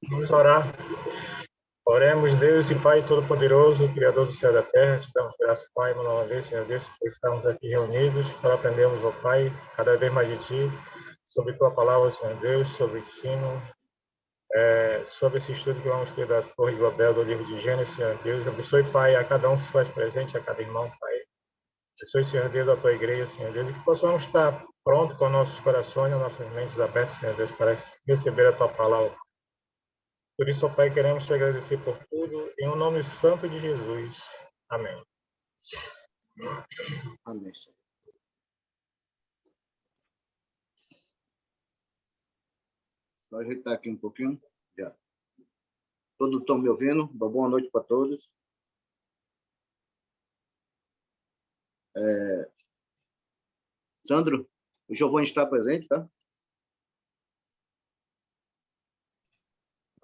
Vamos orar. Oremos, Deus e Pai Todo-Poderoso, Criador do céu e da terra, te damos graças, Pai, mais uma vez, Senhor Deus, por estarmos aqui reunidos para aprendermos, ó Pai, cada vez mais de Ti, sobre Tua palavra, Senhor Deus, sobre o ensino, sobre esse estudo que vamos ter da Torre de Babel, do livro de Gênesis, Senhor Deus. Abençoe, Pai, a cada um que se faz presente, a cada irmão, Pai. Abençoe, Senhor Deus, a Tua igreja, Senhor Deus, e que possamos estar prontos com nossos corações e nossas mentes abertas, Senhor Deus, para receber a Tua palavra. Por isso, ó Pai, queremos te agradecer por tudo, em o nome santo de Jesus. Amém. Amém. Vou ajeitar aqui um pouquinho. Já. Todos estão me ouvindo? Boa noite para todos. Sandro, o Giovanni está presente, tá?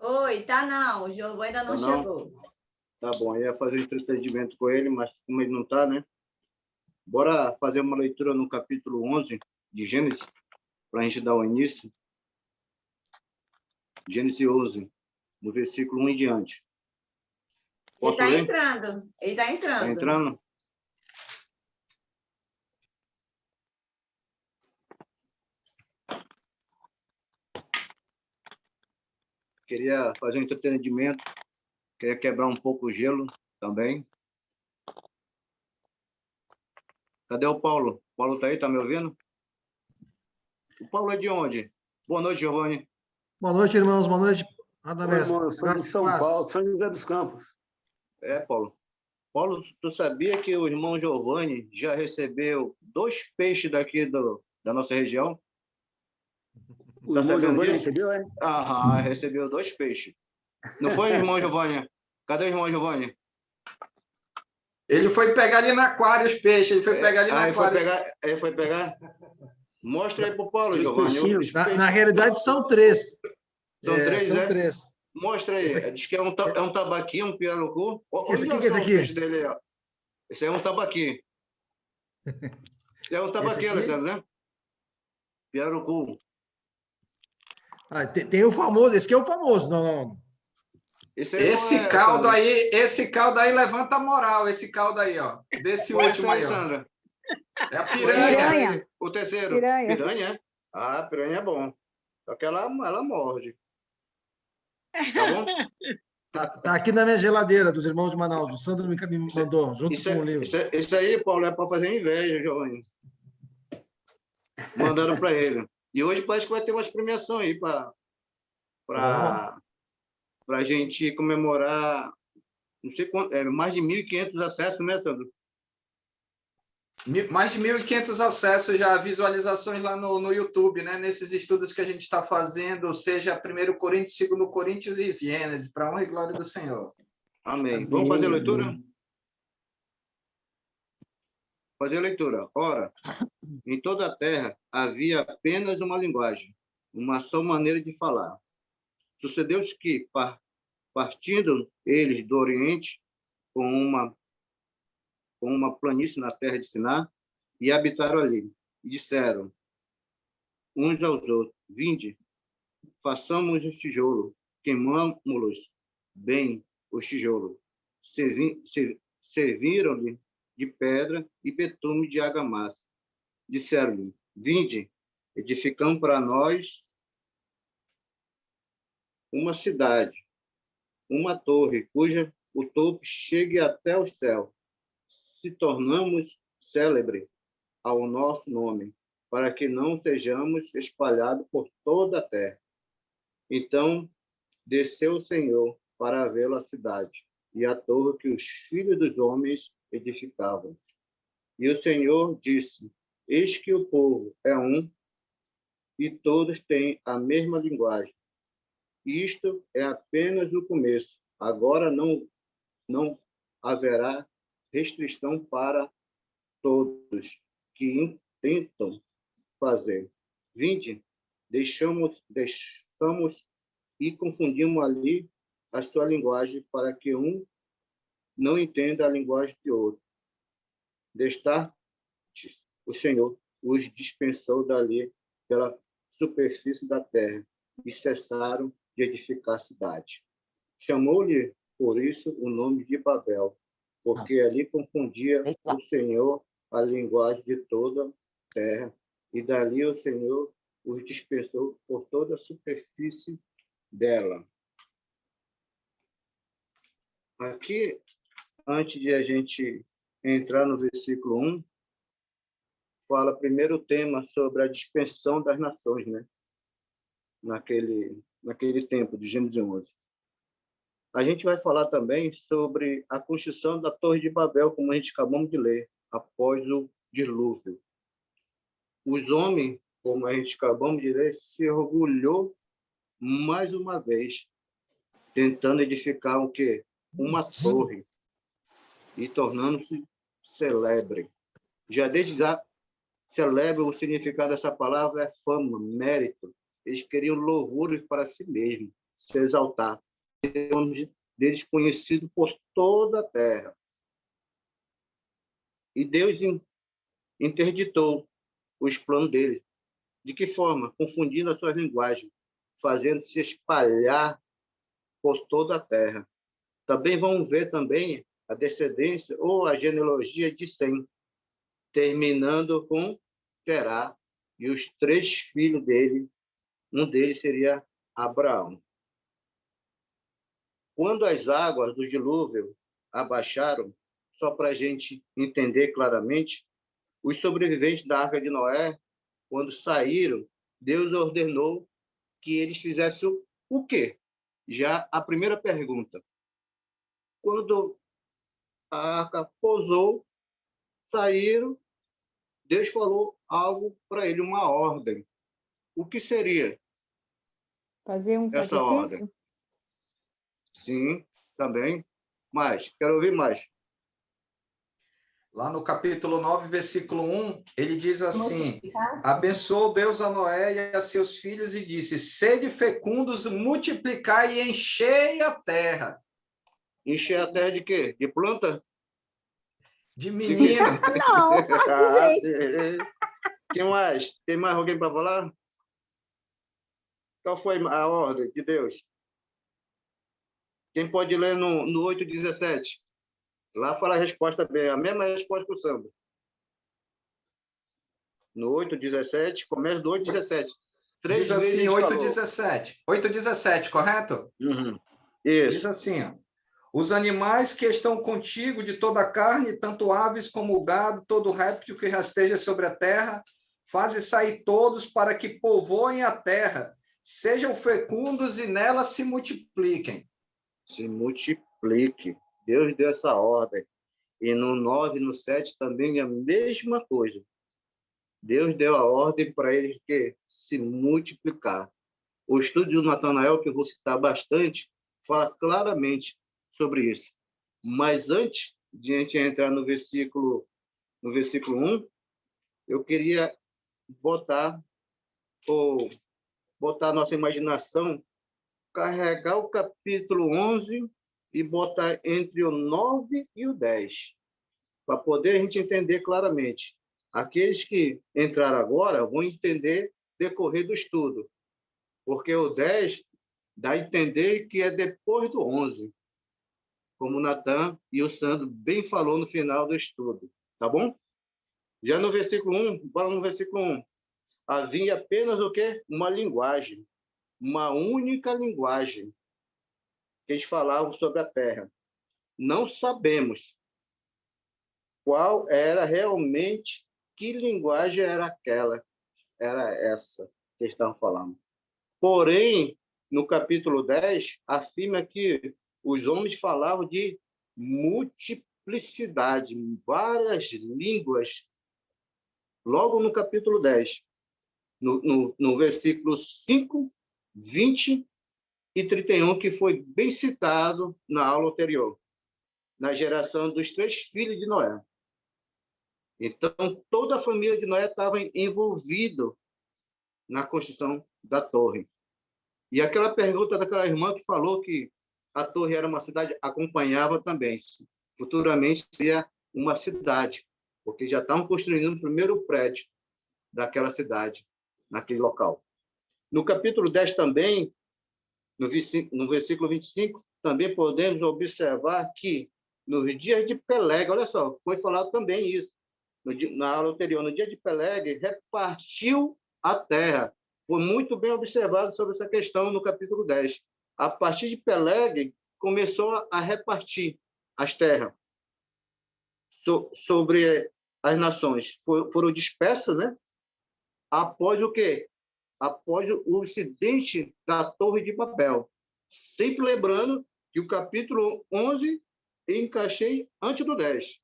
Oi, tá não. O Giovanni ainda não chegou. Tá bom, eu ia fazer um entretenimento com ele, mas como ele não está, né? Bora fazer uma leitura no capítulo 11 de Gênesis, para a gente dar o início. Gênesis 11, no versículo 1 em diante. Ele está ler? entrando. Ele está entrando. Está entrando? Queria fazer um entretenimento, queria quebrar um pouco o gelo também. Cadê o Paulo? O Paulo está aí, está me ouvindo? O Paulo é de onde? Boa noite, Giovanni. Boa noite, irmãos. Boa noite. Adalés. Irmão, eu sou de São Paulo, São José dos Campos. Paulo. Paulo, tu sabia que o irmão Giovanni já recebeu 2 peixes daqui da nossa região? O irmão Giovanni recebeu, é? Recebeu 2 peixes. Não foi, irmão Giovanni? Cadê o irmão Giovanni? Ele foi pegar ali na aquário os peixes, ele foi pegar ali na aquário. Ele foi pegar? Mostra aí pro Paulo, Giovanni. Na realidade, são 3. São 3, São 3. Mostra aí. Diz que é um tabaquinho, um pirarucu. Esse aqui, esse aqui. Peixe dele, ó. Esse aí é um tabaquinho. É um tabaquinho, Alessandro, né? Pirarucu. Tem o famoso. Esse aqui é o famoso. Não. Esse caldo aí levanta a moral, esse caldo aí, ó. Desse último aí, Sandra? É a piranha. O terceiro. Piranha? Piranha é bom. Só que ela morde. Tá bom? Tá aqui na minha geladeira, dos irmãos de Manaus. O Sandro me mandou, junto com o livro. Isso aí, Paulo, é para fazer inveja, Giovanni. Mandaram para ele. E hoje parece que vai ter umas premiações aí para a gente comemorar, não sei quanto, mais de 1.500 acessos, né, Sandro? Mais de 1.500 acessos já, visualizações lá no YouTube, né? Nesses estudos que a gente está fazendo, seja 1 Coríntios, 2 Coríntios e Gênesis, para a honra e glória do Senhor. Amém. Vamos fazer a leitura? Fazer a leitura. Ora, em toda a terra havia apenas uma linguagem, uma só maneira de falar. Sucedeu-se que, partindo eles do Oriente, com uma planície na terra de Siná, e habitaram ali. E disseram uns aos outros: Vinde, façamos os tijolos, queimamo-los bem os tijolos. Serviram-lhe de pedra e betume de argamassa. Disseram-lhe: Vinde, edificamos para nós uma cidade, uma torre, cuja o topo chegue até o céu. Se tornamos célebre ao nosso nome, para que não sejamos espalhados por toda a terra. Então desceu o Senhor para ver a cidade e a torre que os filhos dos homens edificavam. E o Senhor disse: Eis que o povo é um, e todos têm a mesma linguagem. Isto é apenas o começo. Agora não haverá restrição para todos que tentam fazer. Vinde, deixamos e confundimos ali a sua linguagem, para que um não entenda a linguagem de outro. Destartes, o Senhor os dispensou dali pela superfície da terra, e cessaram de edificar a cidade. Chamou-lhe, por isso, o nome de Babel, porque ali confundia o Senhor a linguagem de toda a terra, e dali o Senhor os dispersou por toda a superfície dela. Aqui, antes de a gente entrar no versículo 1, fala primeiro o tema sobre a dispersão das nações, né? Naquele tempo de Gênesis 11. A gente vai falar também sobre a construção da Torre de Babel, como a gente acabamos de ler, após o dilúvio. Os homens, como a gente acabamos de ler, se orgulhou mais uma vez, tentando edificar o quê? Uma torre, e tornando-se celebre. Já desde já, celebre, o significado dessa palavra é fama, mérito. Eles queriam louvores para si mesmos, se exaltar. Deles conhecido por toda a terra. E Deus interditou os planos dele. De que forma? Confundindo a sua linguagem, fazendo-se espalhar por toda a terra. Também vamos ver também a descendência ou a genealogia de Sem, terminando com Terá e os 3 filhos dele. Um deles seria Abraão. Quando as águas do dilúvio abaixaram, só para a gente entender claramente, os sobreviventes da Arca de Noé, quando saíram, Deus ordenou que eles fizessem o quê? Já a primeira pergunta. Quando a arca pousou, saíram, Deus falou algo para ele, uma ordem. O que seria Fazer um essa sacrifício? ordem? Sim, também. Mas, quero ouvir mais. Lá no capítulo 9, versículo 1, ele diz assim: abençoou Deus a Noé e a seus filhos e disse: sede fecundos, multiplicai e enchei a terra. Encher a terra de quê? De planta? De menino. Não, de gente. Quem mais? Tem mais alguém para falar? Qual foi a ordem de Deus? Quem pode ler no 8:17? Lá fala a resposta bem, a mesma resposta que o Sandro. No 8:17, começa do 8:17. Diz assim, 8:17. 8:17, correto? Uhum. Isso. Diz assim, ó: os animais que estão contigo de toda a carne, tanto aves como o gado, todo réptil que rasteja sobre a terra, faze sair todos para que povoem a terra, sejam fecundos e nela se multipliquem. Se multiplique. Deus deu essa ordem. E no 9, no 7 também é a mesma coisa. Deus deu a ordem para eles que se multiplicar. O estudo de Natanael, que eu vou citar bastante, fala claramente sobre isso. Mas antes de a gente entrar no versículo 1, eu queria botar a nossa imaginação, carregar o capítulo 11 e botar entre o 9 e o 10, para poder a gente entender claramente. Aqueles que entraram agora vão entender decorrer do estudo, porque o 10 dá a entender que é depois do 11, como o Natan e o Sandro bem falou no final do estudo, tá bom? Já no versículo 1, bora no versículo 1. Havia apenas o quê? Uma linguagem, uma única linguagem que eles falavam sobre a terra. Não sabemos qual era realmente, que linguagem era aquela, era essa que eles estavam falando. Porém, no capítulo 10, afirma que os homens falavam de multiplicidade, várias línguas. Logo no capítulo 10, no versículo 5, 20 e 31, que foi bem citado na aula anterior, na geração dos 3 filhos de Noé. Então, toda a família de Noé estava envolvida na construção da torre. E aquela pergunta daquela irmã que falou que a torre era uma cidade, acompanhava também. Futuramente seria uma cidade, porque já estavam construindo o primeiro prédio daquela cidade, naquele local. No capítulo 10 também, no versículo 25, também podemos observar que nos dias de Peleg, olha só, foi falado também isso, na aula anterior, no dia de Peleg, repartiu a terra. Foi muito bem observado sobre essa questão no capítulo 10. A partir de Peleg, começou a repartir as terras sobre as nações. Foram dispersas, né? Após o quê? Após o incidente da Torre de Babel. Sempre lembrando que o capítulo 11 encaixei antes do 10.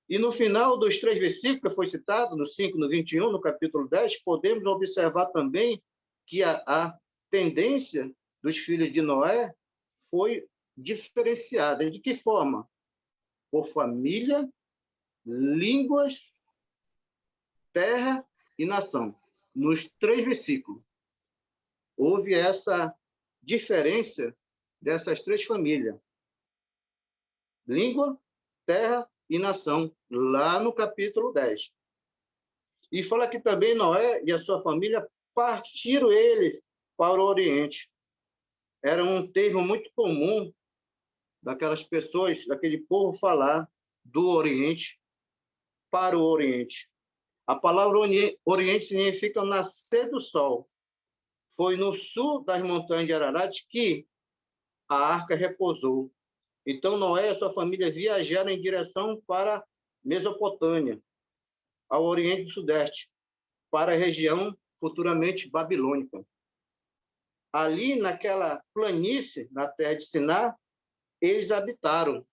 E no final dos 3 versículos que foi citado, no 5, no 21, no capítulo 10, podemos observar também que a tendência dos filhos de Noé foi diferenciada. De que forma? Por família, línguas, terra e nação. Nos 3 versículos, houve essa diferença dessas 3 famílias. Língua, terra e nação, lá no capítulo 10. E fala que também Noé e a sua família partiram eles para o Oriente. Era um termo muito comum daquelas pessoas, daquele povo falar do Oriente para o Oriente. A palavra Oriente significa nascer do sol. Foi no sul das montanhas de Ararat que a arca repousou. Então, Noé e a sua família viajaram em direção para Mesopotâmia, ao Oriente do Sudeste, para a região futuramente babilônica. Ali, naquela planície, na terra de Siná, eles habitaram,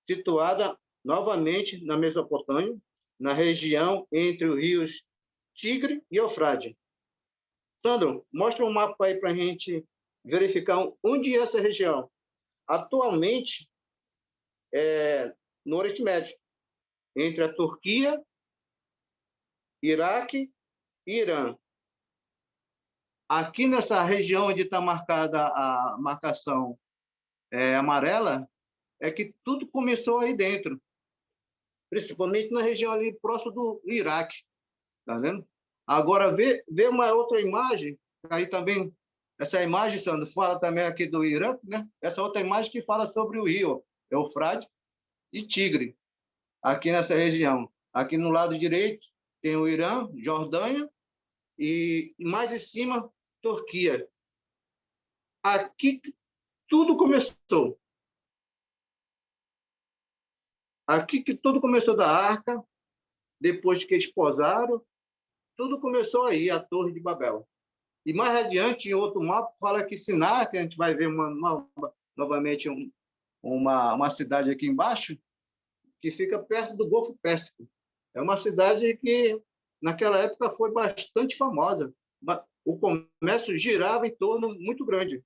situada novamente na Mesopotâmia, na região entre os rios Tigre e Eufrate. Sandro, mostra um mapa aí para a gente verificar onde é essa região. Atualmente, no Oriente Médio, entre a Turquia, Iraque e Irã. Aqui nessa região onde está marcada a marcação amarela, é que tudo começou aí dentro, principalmente na região ali próximo do Iraque, tá vendo? Agora, vê uma outra imagem, aí também, essa imagem, Sandro, fala também aqui do Irã, né? Essa outra imagem que fala sobre o rio Eufrate e Tigre, aqui nessa região. Aqui no lado direito tem o Irã, Jordânia, e mais em cima, Turquia. Aqui tudo começou. Aqui que tudo começou da arca, depois que eles posaram, tudo começou aí, a Torre de Babel. E mais adiante, em outro mapa, fala que Siná, que a gente vai ver novamente uma cidade aqui embaixo, que fica perto do Golfo Pérsico. É uma cidade que, naquela época, foi bastante famosa. O comércio girava em torno muito grande.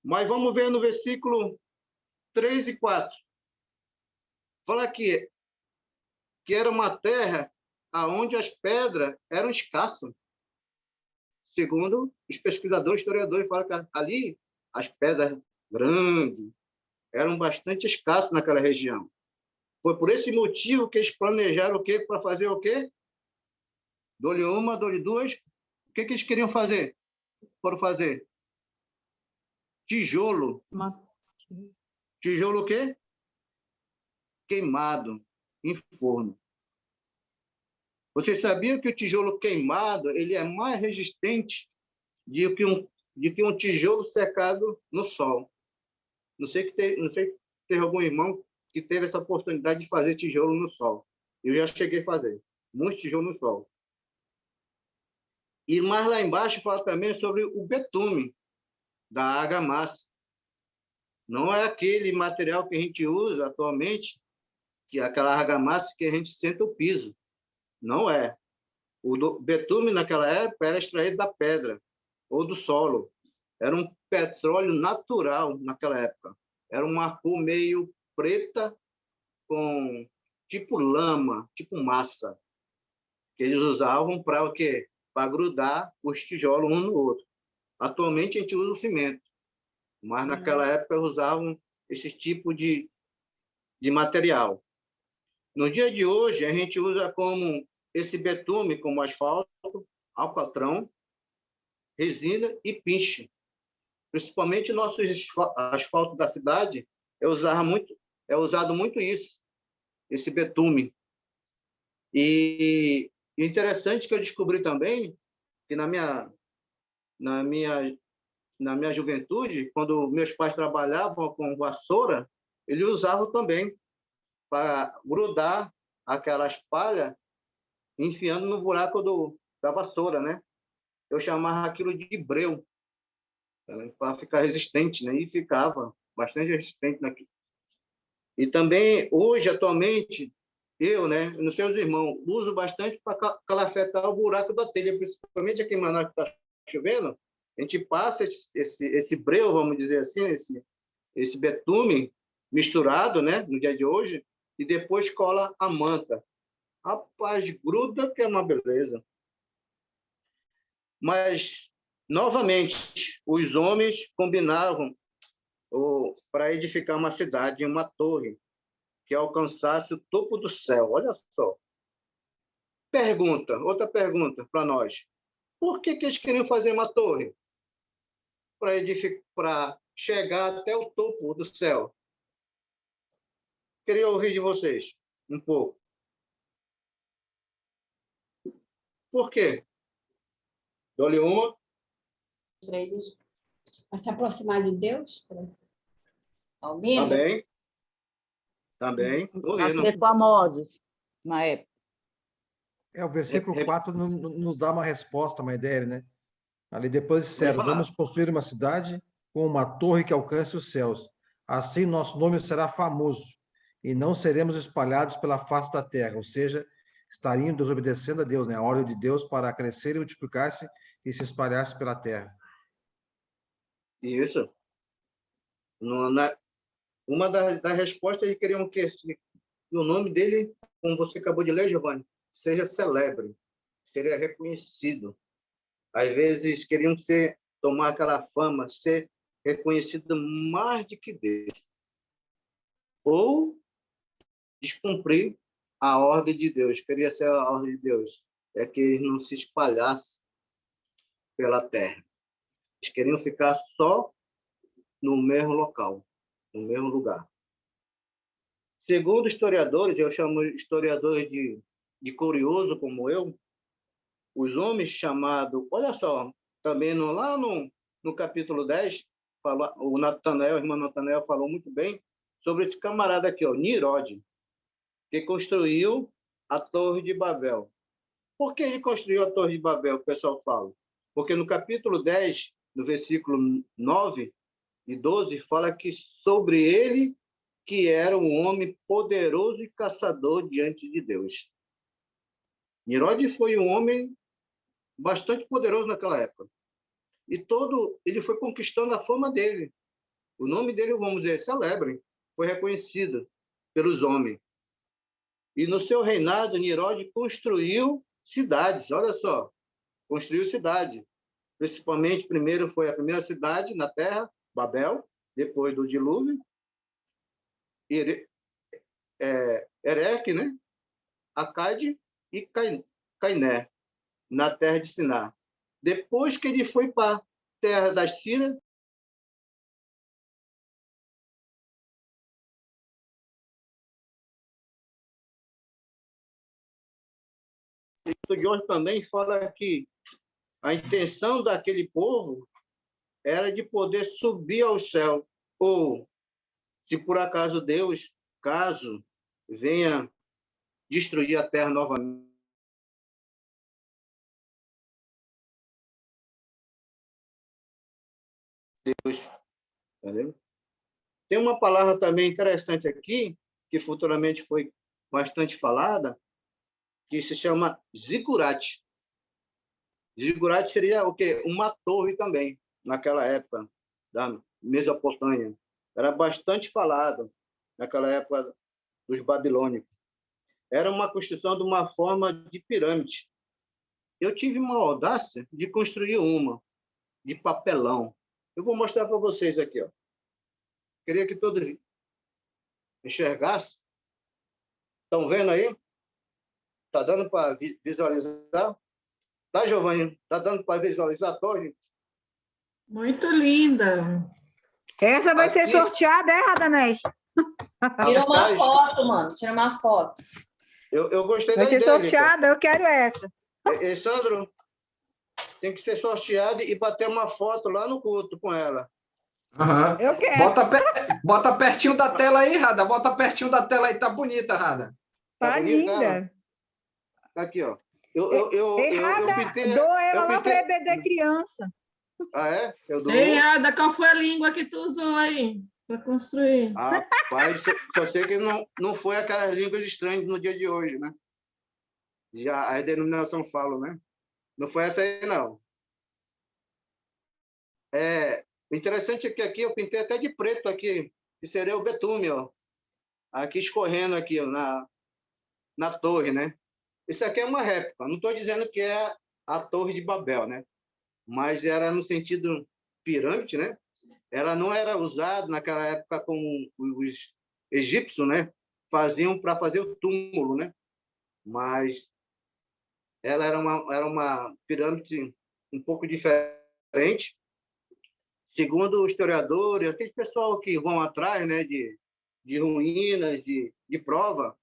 Mas vamos ver no versículo 3 e 4. Fala que era uma terra onde as pedras eram escassas. Segundo os pesquisadores, historiadores, falam que ali as pedras grandes eram bastante escassas naquela região. Foi por esse motivo que eles planejaram o quê? Para fazer o quê? Dou-lhe uma, dou-lhe duas. O que eles queriam fazer? Foram fazer tijolo. Tijolo o quê? Queimado em forno. Você sabia que o tijolo queimado ele é mais resistente do que um tijolo secado no sol? Não sei se tem algum irmão que teve essa oportunidade de fazer tijolo no sol. Eu já cheguei a fazer muitos tijolos no sol. E mais lá embaixo fala também sobre o betume da argamassa. Não é aquele material que a gente usa atualmente, que é aquela argamassa que a gente senta o piso. Não é. O betume, naquela época, era extraído da pedra ou do solo. Era um petróleo natural naquela época. Era uma cor meio preta com tipo lama, tipo massa, que eles usavam para o quê? Para grudar os tijolos um no outro. Atualmente, a gente usa o cimento, mas naquela época usavam esse tipo de material. No dia de hoje, a gente usa como esse betume como asfalto, alcatrão, resina e pinche. Principalmente nossos asfaltos da cidade, é usado muito isso, esse betume. E interessante que eu descobri também que na minha juventude, quando meus pais trabalhavam com vassoura, eles usavam também para grudar aquelas palhas, enfiando no buraco da vassoura, né? Eu chamava aquilo de breu, para ficar resistente, né? E ficava bastante resistente naquilo. E também, hoje, atualmente, eu, né, não sei os irmãos, uso bastante para calafetar o buraco da telha, principalmente aqui em Manaus, que está chovendo, a gente passa esse breu, vamos dizer assim, esse betume misturado, né, no dia de hoje, e depois cola a manta. Rapaz, gruda que é uma beleza. Mas, novamente, os homens combinavam para edificar uma cidade, uma torre, que alcançasse o topo do céu. Olha só. Outra pergunta para nós. Por que eles queriam fazer uma torre? Para chegar até o topo do céu. Queria ouvir de vocês um pouco. Por quê? Dou-lhe uma. Para se aproximar de Deus? Almeida? Também. Para ser famosos na época. O versículo 4 nos dá uma resposta, uma ideia, né? Ali depois disseram, vamos construir uma cidade com uma torre que alcance os céus. Assim nosso nome será famoso e não seremos espalhados pela face da terra. Ou seja, estariam desobedecendo a Deus, né? A ordem de Deus para crescer e multiplicar-se e se espalhar-se pela terra. Isso. Uma das respostas, eles queriam que o nome dele, como você acabou de ler, Giovanni, seja celebre, seria reconhecido. Às vezes queriam tomar aquela fama, ser reconhecido mais do que Deus. Ou descumprir a ordem de Deus. Queria ser a ordem de Deus. É que eles não se espalhassem pela terra. Eles queriam ficar só no mesmo local, no mesmo lugar. Segundo historiadores, eu chamo historiadores de curioso como eu, os homens chamados... Olha só, também lá no capítulo 10, o irmão Natanael falou muito bem sobre esse camarada aqui, Nirode, que construiu a Torre de Babel. Por que ele construiu a Torre de Babel, o pessoal fala? Porque no capítulo 10, no versículo 9 e 12, fala que sobre ele que era um homem poderoso e caçador diante de Deus. Nirode foi um homem bastante poderoso naquela época. E ele foi conquistando a fama dele. O nome dele, vamos dizer, celebre, foi reconhecido pelos homens. E no seu reinado, Nirode construiu cidades, olha só, construiu cidade. Principalmente, primeiro foi a primeira cidade na terra, Babel, depois do dilúvio, Ereque, né? Acade e Cainé, na terra de Siná. Depois que ele foi para a terra das Sírias, o estudioso também fala que a intenção daquele povo era de poder subir ao céu, ou, se por acaso Deus, caso venha destruir a terra novamente, Deus, entendeu? Tem uma palavra também interessante aqui, que futuramente foi bastante falada, que se chama zigurate. Zigurate seria o quê? Uma torre também, naquela época da Mesopotâmia. Era bastante falado naquela época dos babilônicos. Era uma construção de uma forma de pirâmide. Eu tive uma audácia de construir uma, de papelão. Eu vou mostrar para vocês aqui. Ó. Queria que todos enxergassem. Estão vendo aí? Está dando para visualizar? Tá, Giovanni? Tá dando para visualizar a torre? Muito linda. Essa vai ser Aqui- sorteada, é, Radamés? Tira uma Rapaz, foto, mano. Tira uma foto. eu gostei Vai da ser ideia, Lica. sorteada, eu quero essa. Sandro, tem que ser sorteado e bater uma foto lá no culto com ela. Aham. Eu quero. Bota pertinho da tela aí, Rada. Bota pertinho da tela aí, tá bonita, Rada. Tá bonito, cara? linda. Aqui, ó. Eu Errada, pintei... dou ela eu lá pintei- para EBD criança. Ah, é? Eu dou... Ei, Ada, qual foi a língua que tu usou aí para construir? Rapaz, só sei que não foi aquelas línguas estranhas no dia de hoje, né? Já a denominação fala, né? Não foi essa aí, não. O interessante é que aqui eu pintei até de preto aqui, que seria o betume, ó. Aqui escorrendo aqui, ó, na torre, né? Isso aqui é uma réplica. Não estou dizendo que é a Torre de Babel, né? Mas era no sentido pirâmide, né? Ela não era usada naquela época como os egípcios, né? Faziam para fazer o túmulo, né? Mas ela era uma pirâmide um pouco diferente. Segundo o historiador e aquele pessoal que vão atrás, né, de ruínas, de prova,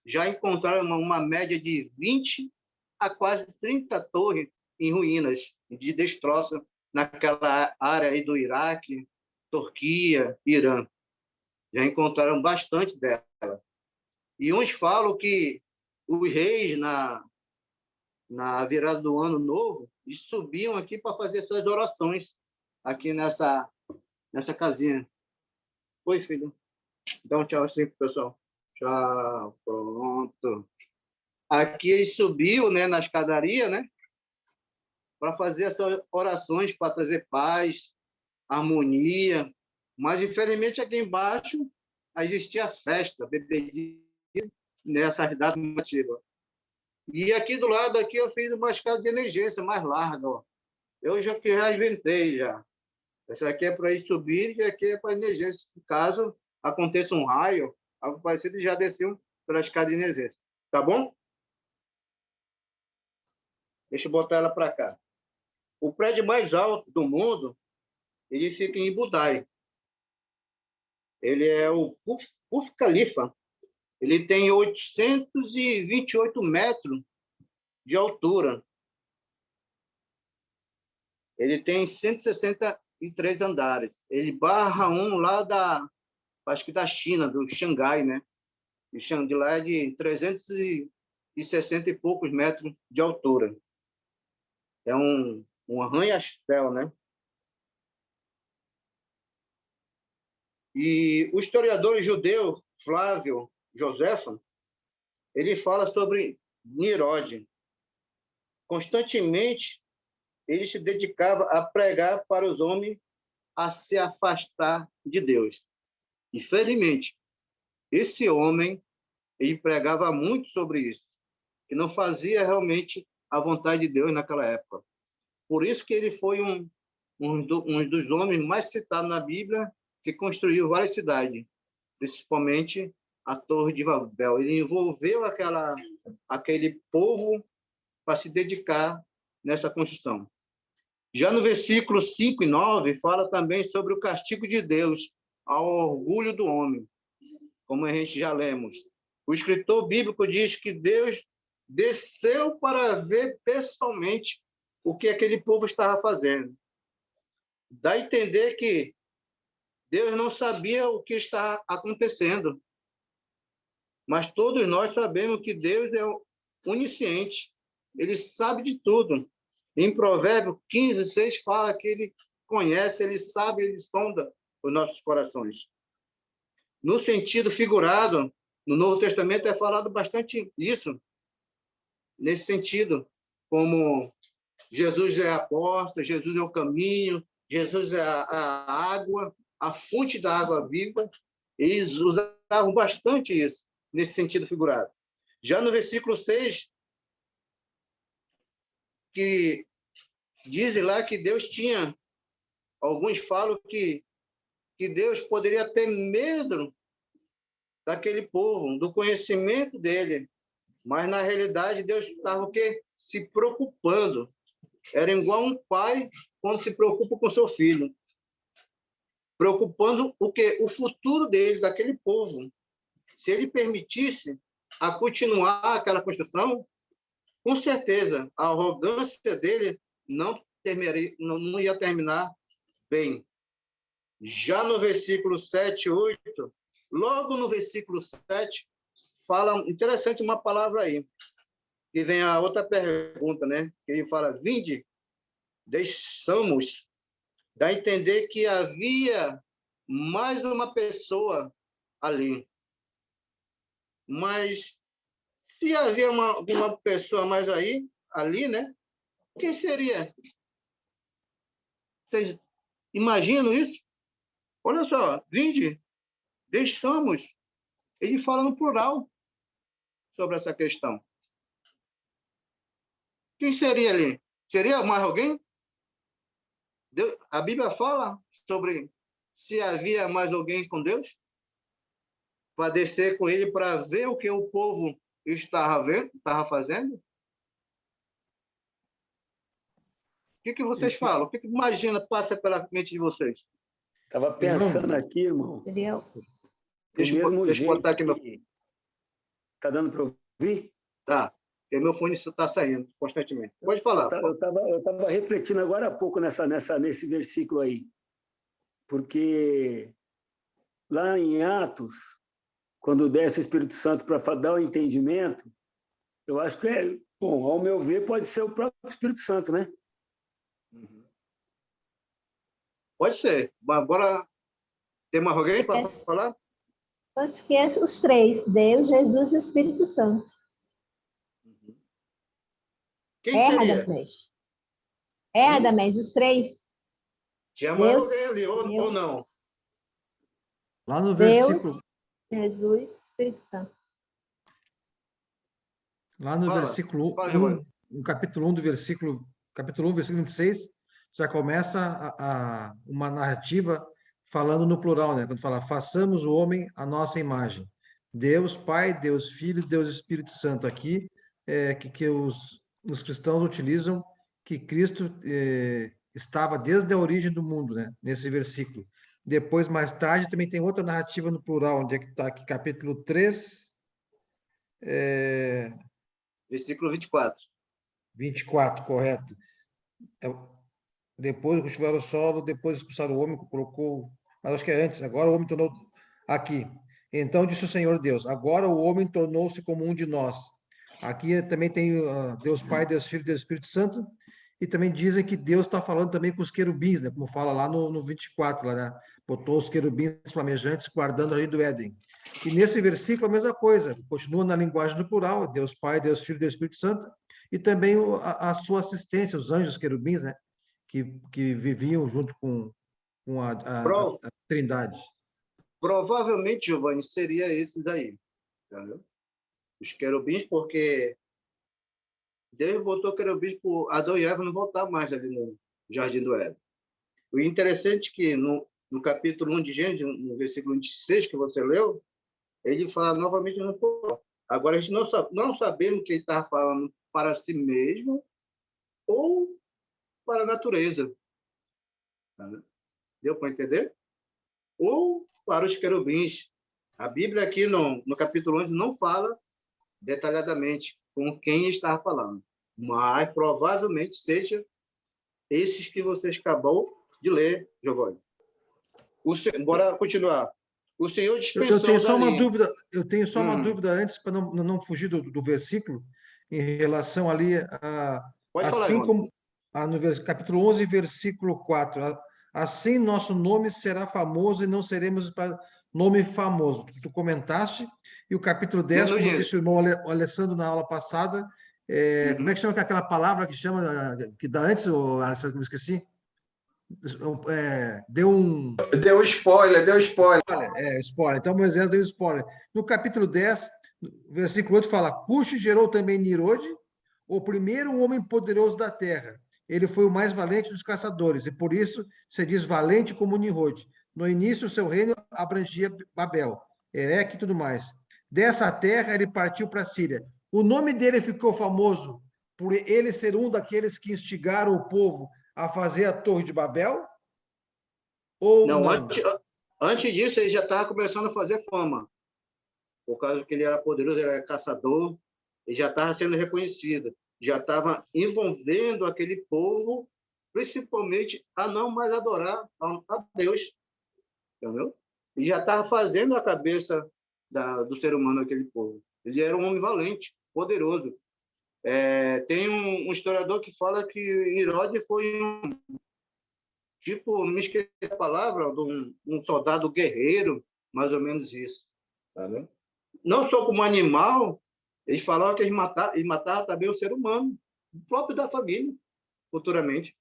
já encontraram uma média de 20 a quase 30 torres em ruínas, de destroço naquela área aí do Iraque, Turquia, Irã. Já encontraram bastante dela. E uns falam que os reis, na virada do ano novo, eles subiam aqui para fazer suas orações, aqui nessa casinha. Oi, filho. Dá um tchau assim pro pessoal. Tchau, pronto. Aqui eles subiam, né, na escadaria, né, para fazer essas orações, para trazer paz, harmonia. Mas, infelizmente, aqui embaixo existia festa, bebedinha, nessas datas nativas. E aqui do lado aqui eu fiz uma escada de emergência mais larga, ó. Eu já inventei já. Essa aqui é para ir subir e aqui é para emergência. Caso aconteça um raio, algo parecido, já desceu pela escada de emergência. Tá bom? Deixa eu botar ela para cá. O prédio mais alto do mundo, ele fica em Budai. Ele é o Burj Khalifa. Ele tem 828 metros de altura. Ele tem 163 andares. Ele barra um lá acho que da China, do Xangai, né? De lá é de 360 e poucos metros de altura. É um arranha-céu, né? E o historiador judeu Flávio Joséfo, ele fala sobre Nirod. Constantemente, ele se dedicava a pregar para os homens a se afastar de Deus. Infelizmente, esse homem, ele pregava muito sobre isso, que não fazia realmente a vontade de Deus naquela época. Por isso que ele foi um dos homens mais citados na Bíblia, que construiu várias cidades, principalmente a Torre de Babel. Ele envolveu aquele povo para se dedicar nessa construção. Já no versículo 5 e 9, fala também sobre o castigo de Deus ao orgulho do homem, como a gente já lemos. O escritor bíblico diz que Deus desceu para ver pessoalmente o que aquele povo estava fazendo. Dá a entender que Deus não sabia o que está acontecendo. Mas todos nós sabemos que Deus é onisciente. Ele sabe de tudo. Em Provérbios 15, 6, fala que ele conhece, ele sabe, ele sonda os nossos corações. No sentido figurado, no Novo Testamento é falado bastante isso, nesse sentido, como Jesus é a porta, Jesus é o caminho, Jesus é a água, a fonte da água viva. Eles usavam bastante isso, nesse sentido figurado. Já no versículo 6, que dizem lá que Deus tinha, alguns falam que Deus poderia ter medo daquele povo, do conhecimento dele, mas na realidade Deus estava o quê? se preocupando. Era igual um pai quando se preocupa com seu filho. Preocupando o quê? O futuro dele, daquele povo. Se ele permitisse a continuar aquela construção, com certeza a arrogância dele não ia terminar bem. Já no versículo 7, 8, logo no versículo 7, fala, interessante uma palavra aí, que vem a outra pergunta, né? Que ele fala, vinde, deixamos, dá a entender que havia mais uma pessoa ali. Mas se havia uma pessoa mais ali, né? Quem seria? Vocês imaginam isso? Olha só, vinde, deixamos. Ele fala no plural sobre essa questão. Quem seria ali? Seria mais alguém? A Bíblia fala sobre se havia mais alguém com Deus? Para descer com ele para ver o que o povo estava fazendo? O que vocês falam? O que imagina, passa pela mente de vocês? Estava pensando aqui, irmão. Seria Deixa eu botar aqui meu... Tá dando para ouvir? Tá, porque meu fone está saindo constantemente. Pode falar. Eu estava refletindo agora há pouco nesse versículo aí. Porque lá em Atos, quando desce o Espírito Santo para dar o entendimento, eu acho que bom, ao meu ver, pode ser o próprio Espírito Santo, né? Pode ser. Agora, tem mais alguém para falar? Acho que é os três, Deus, Jesus e o Espírito Santo. Quem seria? Radamés. Radamés, os três. Tinha mais alguém ali, ou não? Lá no Deus, versículo... Jesus e Espírito Santo. Lá no versículo 1, no capítulo 1 do versículo 26, já começa uma narrativa falando no plural, né? Quando fala, façamos o homem à nossa imagem. Deus Pai, Deus Filho, Deus Espírito Santo. Aqui, que os cristãos utilizam que Cristo estava desde a origem do mundo, né? Nesse versículo. Depois, mais tarde, também tem outra narrativa no plural, onde é que está aqui, capítulo 3... Versículo 24. 24, correto. Depois cultivaram o solo, depois expulsaram o homem, colocou... Mas acho que é antes, agora o homem tornou... Aqui. Então disse o Senhor Deus, agora o homem tornou-se como um de nós. Aqui também tem Deus Pai, Deus Filho, Deus Espírito Santo, e também dizem que Deus está falando também com os querubins, né? Como fala lá no 24, lá, né? Botou os querubins flamejantes guardando ali do Éden. E nesse versículo a mesma coisa, continua na linguagem do plural, Deus Pai, Deus Filho, Deus Espírito Santo, e também a sua assistência, os anjos querubins, né? Que viviam junto com a Trindade. Provavelmente, Giovanni, seria esses aí. Entendeu? Os querubins, porque Deus botou querubins por Adão e Eva não voltar mais ali no Jardim do Éden. O interessante é que no capítulo 1 de Gênesis, no versículo 26 que você leu, ele fala novamente no plural. Agora, a gente não sabemos que ele estava falando para si mesmo ou para a natureza. Deu para entender? Ou para os querubins. A Bíblia aqui no capítulo 11 não fala detalhadamente com quem está falando, mas provavelmente seja esses que vocês acabou de ler, Giovanni. Bora continuar. O Senhor dispensou... Eu tenho só uma dúvida antes, para não fugir do versículo, em relação ali Pode falar, assim como no capítulo 11, versículo 4, assim nosso nome será famoso e não seremos para nome famoso. Tu comentaste, e o capítulo 10, como disse o irmão Alessandro na aula passada, como é que chama aquela palavra que chama, que dá antes, Alessandro, que eu me esqueci? Deu spoiler. Spoiler. Então, Moisés deu spoiler. No capítulo 10, versículo 8, fala, Cuxi gerou também Nirode, o primeiro homem poderoso da terra. Ele foi o mais valente dos caçadores, e por isso se diz valente como Nimrod. No início, seu reino abrangia Babel, Ereque e tudo mais. Dessa terra, ele partiu para a Síria. O nome dele ficou famoso por ele ser um daqueles que instigaram o povo a fazer a Torre de Babel? Ou Não, não? antes disso, ele já estava começando a fazer fama. Por causa que ele era poderoso, ele era caçador, ele já estava sendo reconhecido. Já estava envolvendo aquele povo, principalmente a não mais adorar a Deus. Entendeu? E já estava fazendo a cabeça do ser humano, aquele povo. Ele era um homem valente, poderoso. Tem um historiador que fala que Herodes foi me esqueci a palavra, um soldado guerreiro, mais ou menos isso. Tá vendo? Não só como animal, eles falavam que eles matavam também o ser humano, o próprio da família, futuramente.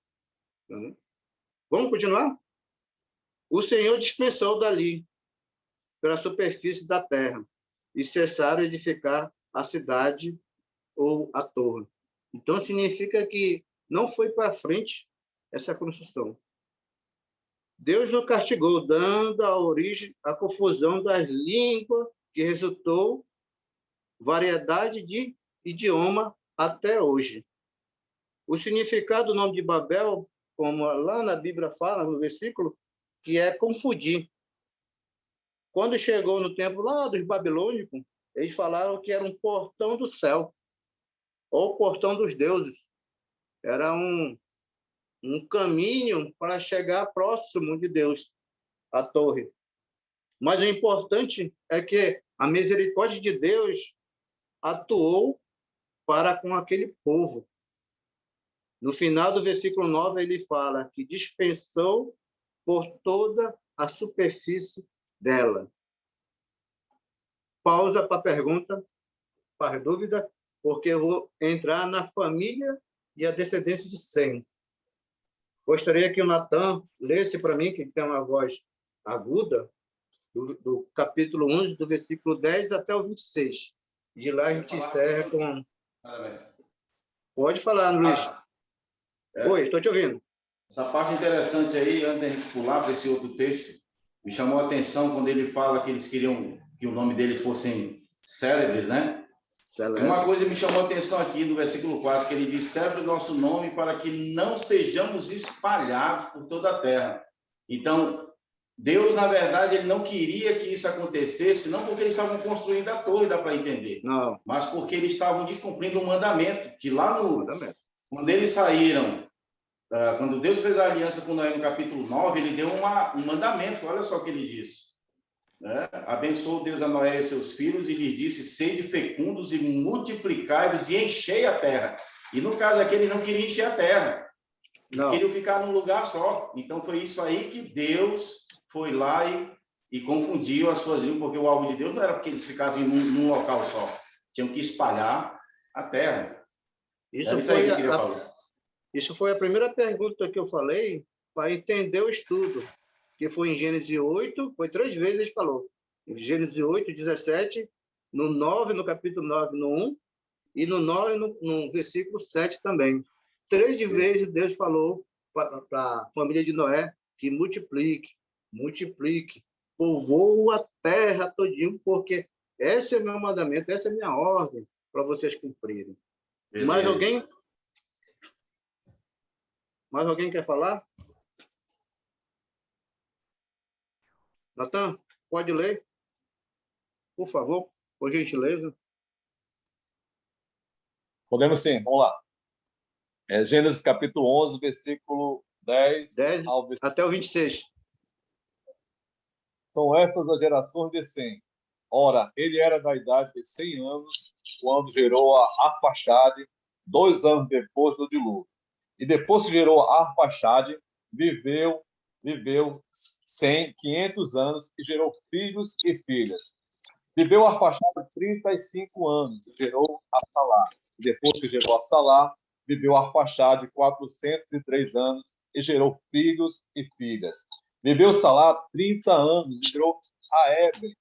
Tá vendo? Vamos continuar? O Senhor dispensou dali, pela superfície da terra, e cessaram de edificar a cidade ou a torre. Então, significa que não foi para frente essa construção. Deus o castigou, dando a origem à confusão das línguas, que resultou variedade de idioma até hoje. O significado do nome de Babel, como lá na Bíblia fala, no versículo, que é confundir. Quando chegou no tempo lá dos babilônicos, eles falaram que era um portão do céu, ou portão dos deuses. Era um caminho para chegar próximo de Deus, a torre. Mas o importante é que a misericórdia de Deus atuou para com aquele povo. No final do versículo 9, ele fala que dispensou por toda a superfície dela. Pausa para a pergunta, para a dúvida, porque eu vou entrar na família e a descendência de Sem. Gostaria que o Natan lesse para mim, que tem uma voz aguda, do capítulo 11, do versículo 10 até o 26. De lá a gente encerra com... Pode falar, Luiz. Oi, estou te ouvindo. Essa parte interessante aí, antes de a gente pular para esse outro texto, me chamou a atenção quando ele fala que eles queriam que o nome deles fossem célebres, né? Uma coisa que me chamou a atenção aqui no versículo 4, que ele diz: celebre o nosso nome para que não sejamos espalhados por toda a terra. Então, Deus, na verdade, ele não queria que isso acontecesse, não porque eles estavam construindo a torre, dá para entender, não, mas porque eles estavam descumprindo um mandamento, que lá no... Quando eles saíram, quando Deus fez a aliança com Noé no capítulo 9, ele deu um mandamento, olha só o que ele disse. Abençoou Deus a Noé e seus filhos e lhes disse: sede fecundos e multiplicai-vos e enchei a terra. E no caso aqui, ele não queria encher a terra, ele queria ficar num lugar só. Então foi isso aí que Deus foi lá e confundiu as suas línguas, porque o alvo de Deus não era porque eles ficassem num local só, tinham que espalhar a terra. Isso foi a primeira pergunta que eu falei para entender o estudo, que foi em Gênesis 8, foi 3 vezes ele falou. Em Gênesis 8, 17, no 9, no capítulo 9, no 1, e no 9, no versículo 7 também. 3 vezes Deus falou para a família de Noé que multiplique, povoa a terra todinho, porque esse é o meu mandamento, essa é a minha ordem para vocês cumprirem. Mais alguém quer falar? Natan, pode ler? Por favor, por gentileza. Podemos sim, vamos lá. Gênesis capítulo 11, versículo 10 até o 26. São estas as gerações de Sem. Ora, ele era da idade de 100 anos, quando gerou a Arfaxade, 2 anos depois do dilúvio. E depois que gerou a Arfaxade, viveu 500 anos e gerou filhos e filhas. Viveu Arfaxade 35 anos e gerou a Salá. E depois que gerou a Salá, viveu Arfaxade 403 anos e gerou filhos e filhas. Viveu Salá 30 anos e gerou a Éber.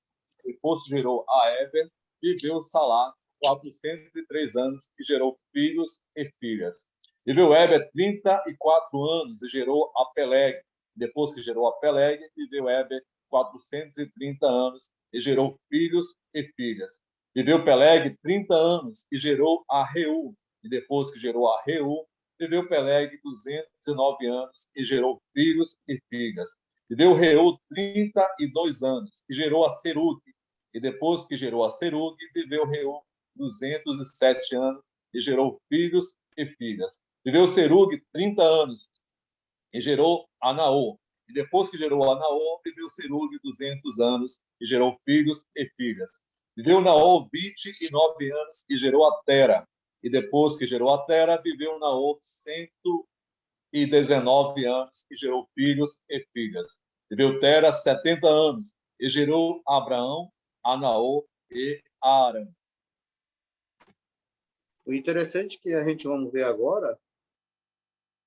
Depois que gerou a Éber, viveu Salá 403 anos e gerou filhos e filhas. Viveu Éber 34 anos e gerou a Peleg. Depois que gerou a Peleg, viveu Éber 430 anos e gerou filhos e filhas. Viveu Peleg 30 anos e gerou a Reu. e depois que gerou a Reu, viveu Peleg 209 anos e gerou filhos e filhas. Viveu Reu 32 anos e gerou a Serugue, e depois que gerou a Serugue, viveu Reu 207 anos e gerou filhos e filhas. Viveu Serugue 30 anos e gerou a Naô. E depois que gerou a Naô, viveu Serugue 200 anos e gerou filhos e filhas. Viveu Naô 29 anos e gerou a Tera. E depois que gerou a Tera, viveu Naô 119 anos e gerou filhos e filhas. Viveu Tera 70 anos e gerou a Abraão, a Naô e a Arã. O interessante é que a gente vamos ver agora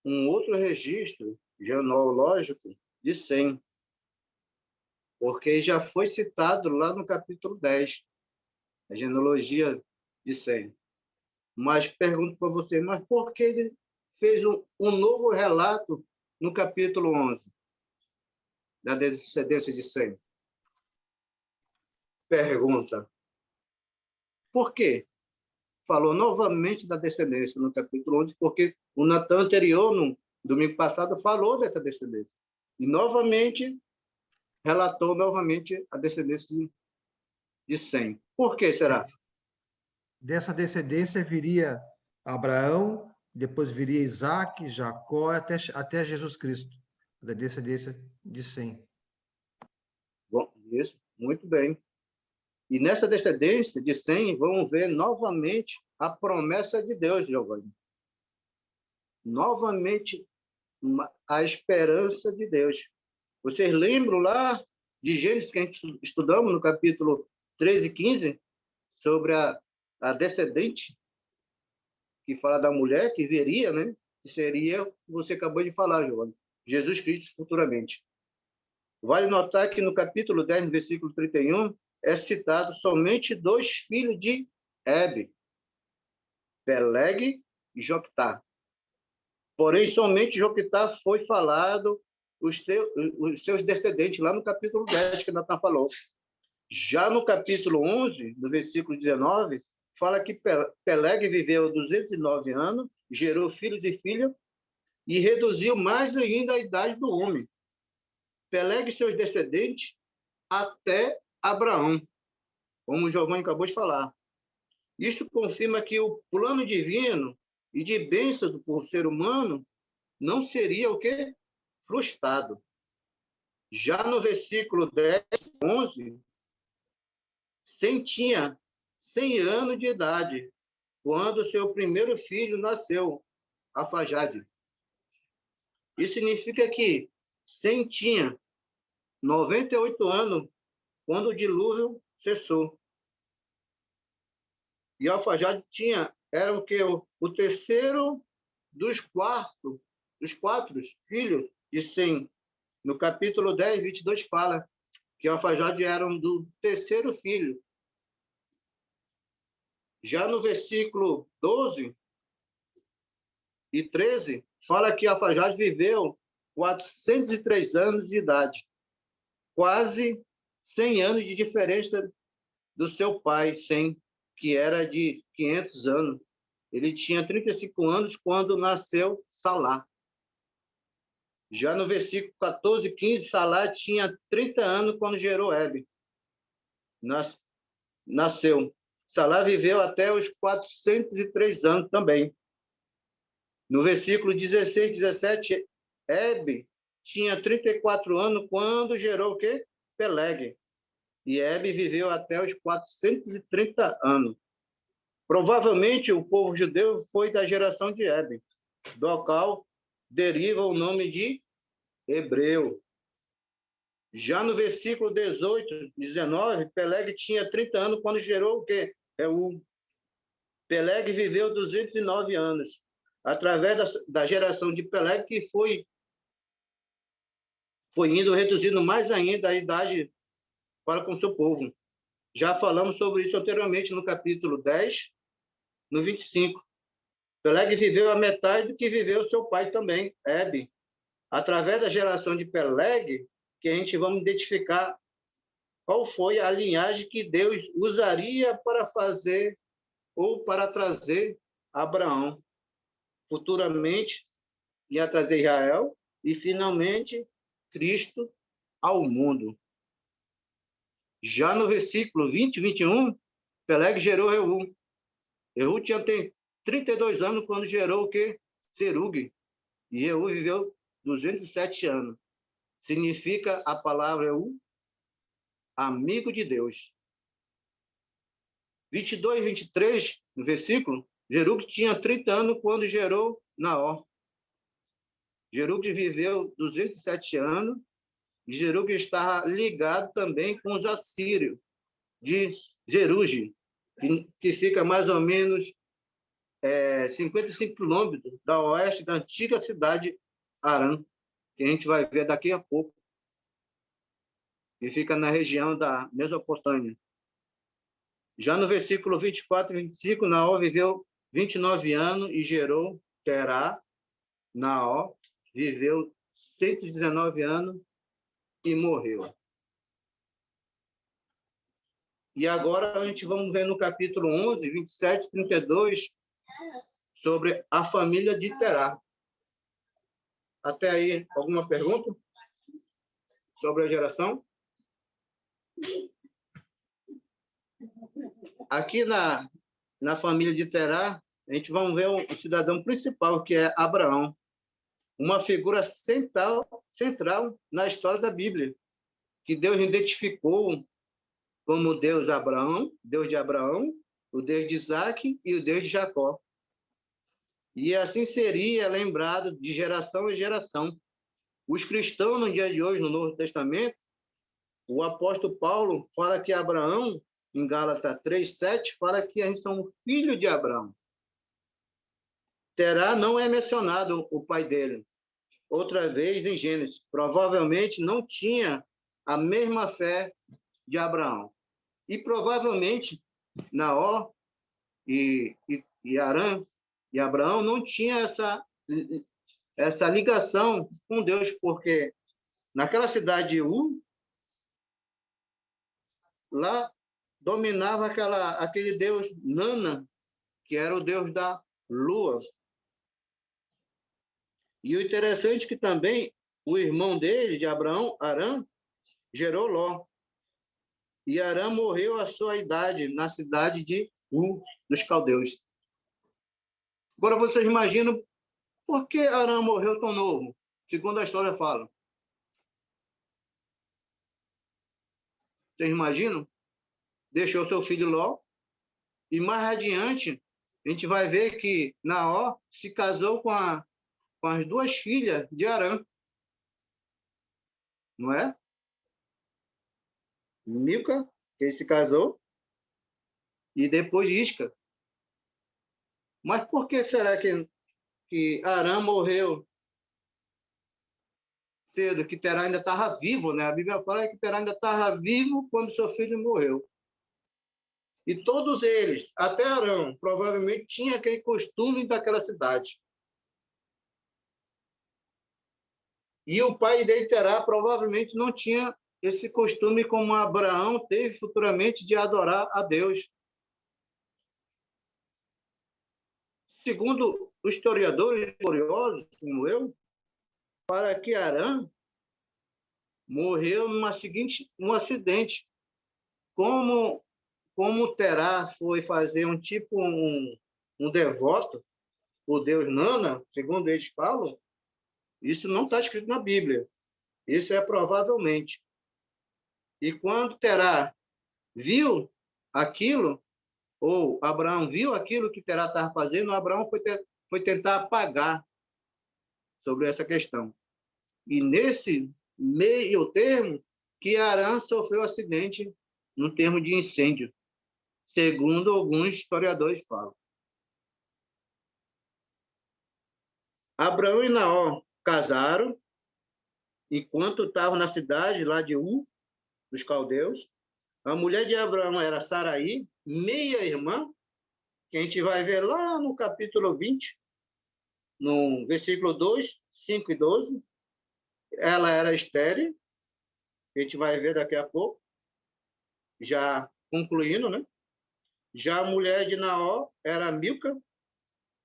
um outro registro genealógico de Sem, porque já foi citado lá no capítulo 10, a genealogia de Sem. Mas pergunto para você, mas por que ele fez um novo relato no capítulo 11, da descendência de Sem? Pergunta. Por quê? Falou novamente da descendência no capítulo 11, porque o Natan anterior, no domingo passado, falou dessa descendência. E novamente, relatou novamente a descendência de Sem. Por que será? Dessa descendência viria Abraão, depois viria Isaac, Jacó, até Jesus Cristo, da descendência de Sem. Bom, isso, muito bem. E nessa descendência de Sem, vamos ver novamente a promessa de Deus, Giovanni. Novamente, a esperança de Deus. Vocês lembram lá de Gênesis, que a gente estudamos no capítulo 13 e 15, sobre a descendente, que fala da mulher que viria, né? Que seria o que você acabou de falar, Giovanni, Jesus Cristo futuramente. Vale notar que no capítulo 10, no versículo 31, é citado somente 2 filhos de Hebe, Peleg e Joctá. Porém, somente Joctá foi falado os seus descendentes, lá no capítulo 10, que Natan falou. Já no capítulo 11, no versículo 19, fala que Peleg viveu 209 anos, gerou filhos e filhas, e reduziu mais ainda a idade do homem. Peleg e seus descendentes até Abraão, como o Giovanni acabou de falar. Isto confirma que o plano divino e de bênção do ser humano não seria o quê? Frustrado. Já no versículo 10, 11, Sem tinha 100 anos de idade, quando seu primeiro filho nasceu, Arfaxade. Isso significa que Sem tinha 98 anos quando o dilúvio cessou. E Arfaxade era o quê? O terceiro dos quatro filhos de Sem. No capítulo 10, 22, fala que Arfaxade era do terceiro filho. Já no versículo 12 e 13, fala que Arfaxade viveu 403 anos de idade, quase 100 anos de diferença do seu pai, Sem, que era de 500 anos. Ele tinha 35 anos quando nasceu Salá. Já no versículo 14 e 15, Salá tinha 30 anos quando gerou Hebe. Nasceu. Salá viveu até os 403 anos também. No versículo 16 e 17, Hebe tinha 34 anos quando gerou o quê? Peleg. E Hebe viveu até os 430 anos. Provavelmente o povo judeu foi da geração de Hebe, do qual deriva o nome de hebreu. Já no versículo 18, 19, Peleg tinha 30 anos quando gerou o quê? Peleg viveu 209 anos. Através da geração de Peleg, que foi indo reduzindo mais ainda a idade para com seu povo. Já falamos sobre isso anteriormente no capítulo 10, no 25. Peleg viveu a metade do que viveu seu pai também, Hebe. Através da geração de Peleg, que a gente vamos identificar qual foi a linhagem que Deus usaria para fazer ou para trazer Abraão. Futuramente ia trazer Israel e, finalmente, Cristo ao mundo. Já no versículo 20 e 21, Peleg gerou Reu. Reu tinha 32 anos quando gerou o quê? Serug. E Reu viveu 207 anos. Significa a palavra Reu, amigo de Deus. 22 e 23, no versículo, Serug tinha 30 anos quando gerou Naor. Serug viveu 207 anos e Serug estava ligado também com os assírios de Zeruge, que fica mais ou menos 55 quilômetros da oeste da antiga cidade Arã, que a gente vai ver daqui a pouco, e fica na região da Mesopotâmia. Já no versículo 24 e 25, Naor viveu 29 anos e gerou Terá. Naor viveu 119 anos e morreu. E agora a gente vamos ver no capítulo 11, 27 e 32, sobre a família de Terá. Até aí, alguma pergunta sobre a geração? Aqui na família de Terá, a gente vai ver o cidadão principal, que é Abraão, uma figura central na história da Bíblia, que Deus identificou como Deus de Abraão, o Deus de Isaac e o Deus de Jacó. E assim seria lembrado de geração em geração. Os cristãos, no dia de hoje, no Novo Testamento, o apóstolo Paulo fala que Abraão, em Gálatas 3:7, fala que a gente somos filhos de Abraão. Terá não é mencionado o pai dele. Outra vez em Gênesis, provavelmente não tinha a mesma fé de Abraão. E provavelmente Naor e Arã e Abraão não tinha essa ligação com Deus, porque naquela cidade de Ur, lá dominava aquele deus Nana, que era o deus da lua. E o interessante é que também o irmão dele, de Abraão, Arã, gerou Ló. E Arã morreu à sua idade na cidade de Ur, dos caldeus. Agora vocês imaginam por que Arã morreu tão novo, segundo a história fala. Vocês imaginam? Deixou seu filho Ló, e mais adiante a gente vai ver que Naor se casou com as duas filhas de Arã. Não é? Milca, que ele se casou, e depois Isca. Mas por que será que Arã morreu cedo, que Terá ainda estava vivo, né? A Bíblia fala que Terá ainda estava vivo quando seu filho morreu. E todos eles, até Arã, provavelmente tinha aquele costume daquela cidade. E o pai dele, Terá, provavelmente não tinha esse costume como Abraão teve futuramente de adorar a Deus. Segundo os historiadores curiosos, como eu, para que Arã morreu num acidente. Como Terá foi fazer um devoto, o deus Nana, segundo eles falam, isso não está escrito na Bíblia. Isso é provavelmente. E quando Terá viu aquilo, ou Abraão viu aquilo que Terá estava fazendo, Abraão foi tentar apagar sobre essa questão. E nesse meio termo, que Arã sofreu acidente no termo de incêndio, segundo alguns historiadores falam. Abraão e Naor casaram, enquanto estavam na cidade lá de Ur, dos caldeus. A mulher de Abraão era Saraí, meia-irmã, que a gente vai ver lá no capítulo 20, no versículo 2, 5 e 12. Ela era estéril, que a gente vai ver daqui a pouco, já concluindo, né? Já a mulher de Naor era Milca,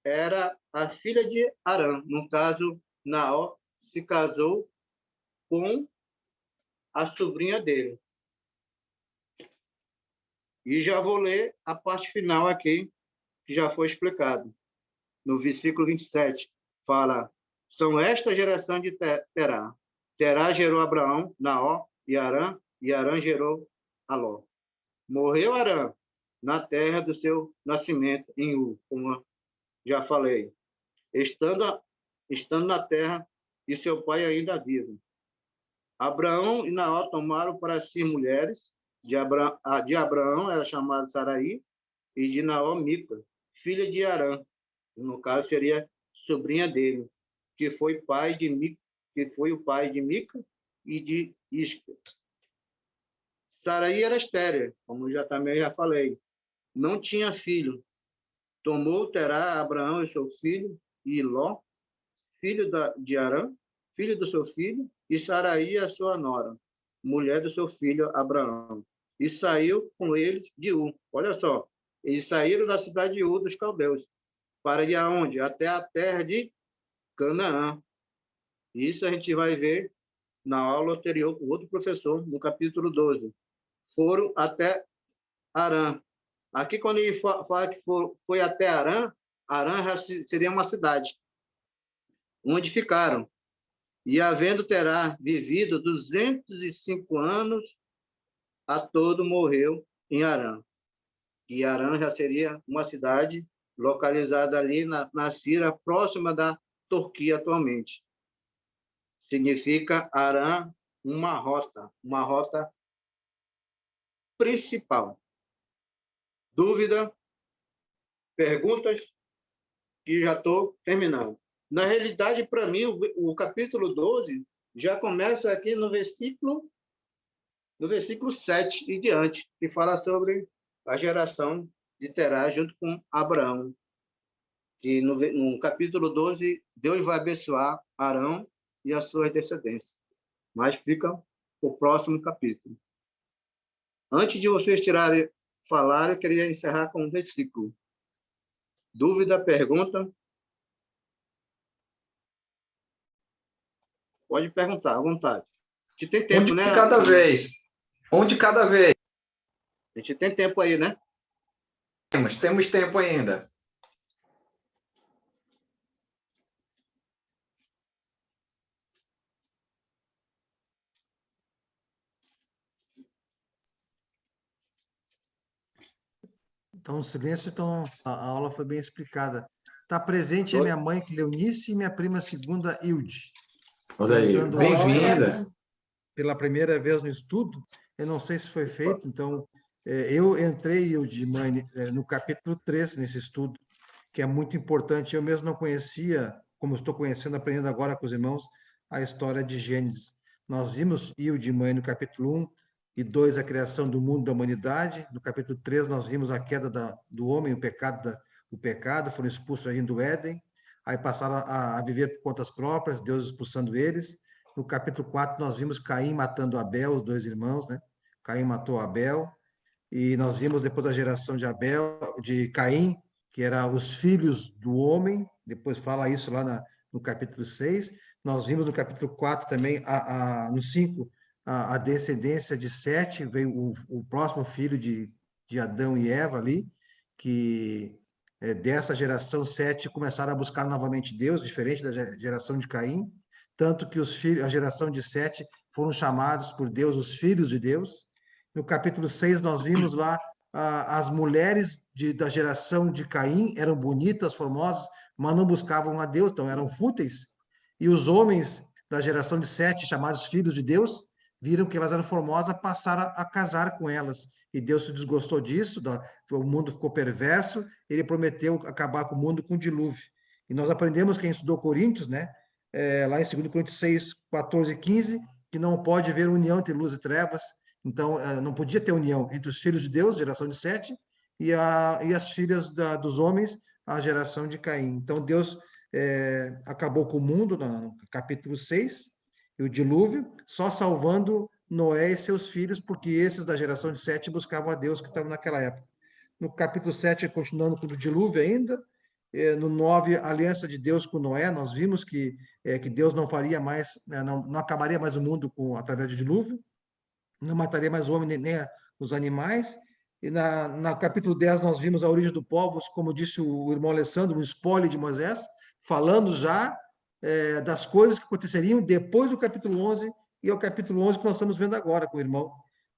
era a filha de Arã. No caso, Naó se casou com a sobrinha dele. E já vou ler a parte final aqui, que já foi explicado. No versículo 27, fala: são esta geração de Terá. Terá gerou Abraão, Naó e Arã gerou Aló. Morreu Arã na terra do seu nascimento, em U, como já falei, estando na terra e seu pai ainda vivo. Abraão e Naó tomaram para si mulheres. De Abraão era chamada Saraí, e de Naó, Mica, filha de Arã. No caso, seria sobrinha dele, que foi o pai de Mica e de Isca. Saraí era estéril, como também já falei. Não tinha filho. Tomou Terá, Abraão e seu filho, e Ló, filho de Arã, filho do seu filho, e Saraí, a sua nora, mulher do seu filho Abraão. E saiu com eles de U. Olha só, eles saíram da cidade de U dos caldeus, para ir aonde? Até a terra de Canaã. Isso a gente vai ver na aula anterior com outro professor, no capítulo 12. Foram até Arã. Aqui, quando ele fala que foi até Arã, Arã já seria uma cidade, onde ficaram. E havendo Terá vivido 205 anos, a todo morreu em Arã. E Arã já seria uma cidade localizada ali na Síria, próxima da Turquia atualmente. Significa Arã uma rota principal. Dúvida? Perguntas? Que já estou terminando. Na realidade, para mim, o capítulo 12 já começa aqui no versículo 7 e diante, que fala sobre a geração de Terá junto com Abraão. E no capítulo 12, Deus vai abençoar Arão e as suas descendências. Mas fica o próximo capítulo. Antes de vocês falar, eu queria encerrar com um versículo. Dúvida, pergunta? Pode perguntar, à vontade. A gente tem tempo, né? Um de cada vez. Um de cada vez. A gente tem tempo aí, né? Temos tempo ainda. Então, silêncio, então a aula foi bem explicada. Está presente a minha mãe, Cleonice, e minha prima segunda, Hilde. Olha aí, bem-vinda. Pela primeira vez no estudo, eu não sei se foi feito, então, eu entrei, Hilde, mãe, no capítulo 3, nesse estudo, que é muito importante. Eu mesmo não conhecia, como estou conhecendo, aprendendo agora com os irmãos, a história de Gênesis. Nós vimos, Hilde, mãe, no capítulo 1, e 2, a criação do mundo, da humanidade. No capítulo 3, nós vimos a queda do homem, o pecado, foram expulsos aí do Éden, aí passaram a viver por contas próprias, Deus expulsando eles. No capítulo 4, nós vimos Caim matando Abel, os dois irmãos, né? Caim matou Abel, e nós vimos depois a geração de Caim, que eram os filhos do homem, depois fala isso lá no capítulo 6. Nós vimos no capítulo 4 também, no 5, a descendência de Sete, veio o próximo filho de Adão e Eva ali, que dessa geração Sete começaram a buscar novamente Deus, diferente da geração de Caim, tanto que a geração de Sete foram chamados por Deus os filhos de Deus. No capítulo 6, nós vimos lá as mulheres da geração de Caim, eram bonitas, formosas, mas não buscavam a Deus, então eram fúteis, e os homens da geração de Sete, chamados filhos de Deus, viram que elas eram formosas, passaram a casar com elas. E Deus se desgostou disso, o mundo ficou perverso, ele prometeu acabar com o mundo com o dilúvio. E nós aprendemos, quem estudou Coríntios, né? Lá em 2 Coríntios 6, 14 e 15, que não pode haver união entre luz e trevas. Então, não podia ter união entre os filhos de Deus, geração de Sete, e as filhas dos homens, a geração de Caim. Então, Deus acabou com o mundo, no capítulo 6, e o dilúvio, só salvando Noé e seus filhos, porque esses da geração de Sete buscavam a Deus que estavam naquela época. No capítulo 7, continuando com o dilúvio ainda, No 9, a aliança de Deus com Noé, nós vimos que Deus não faria mais, não acabaria mais o mundo através do dilúvio, não mataria mais o homem nem os animais. E no capítulo 10 nós vimos a origem do povos, como disse o irmão Alessandro, um espólio de Moisés, falando já das coisas que aconteceriam depois do capítulo 11, e é o capítulo 11 que nós estamos vendo agora com o irmão,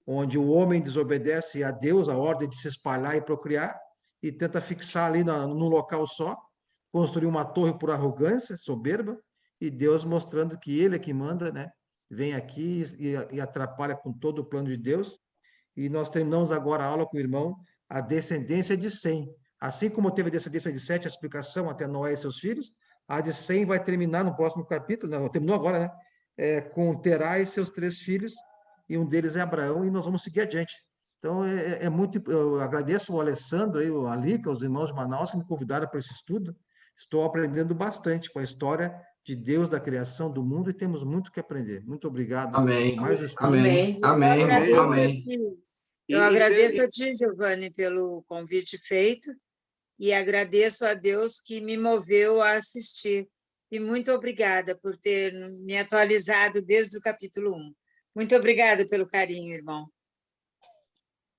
onde o homem desobedece a Deus, a ordem de se espalhar e procriar, e tenta fixar ali num local só, construir uma torre por arrogância, soberba, e Deus mostrando que ele é que manda, né? Vem aqui e atrapalha com todo o plano de Deus. E nós terminamos agora a aula com o irmão, a descendência de Sem. Assim como teve a descendência de Sete, a explicação até Noé e seus filhos, a de Sem vai terminar no próximo capítulo, não, terminou agora, né? Com Terá e seus 3 filhos, e um deles é Abraão, e nós vamos seguir adiante. Então, muito. Eu agradeço ao Alessandro, aí, a Lica, os irmãos de Manaus que me convidaram para esse estudo. Estou aprendendo bastante com a história de Deus, da criação do mundo, e temos muito que aprender. Muito obrigado. Amém. Por mais um estudo. Amém. Amém. Amém. Eu agradeço a ti, Giovanni, pelo convite feito, e agradeço a Deus que me moveu a assistir. E muito obrigada por ter me atualizado desde o capítulo 1. Muito obrigada pelo carinho, irmão.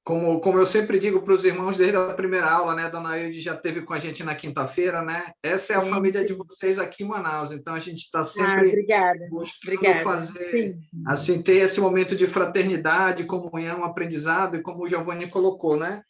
Como eu sempre digo para os irmãos desde a primeira aula, né? Dona Ilde já esteve com a gente na quinta-feira, né? Essa é a família de vocês aqui em Manaus, então a gente está sempre buscando fazer, assim, ter esse momento de fraternidade, comunhão, aprendizado, e como o Giovanni colocou, né?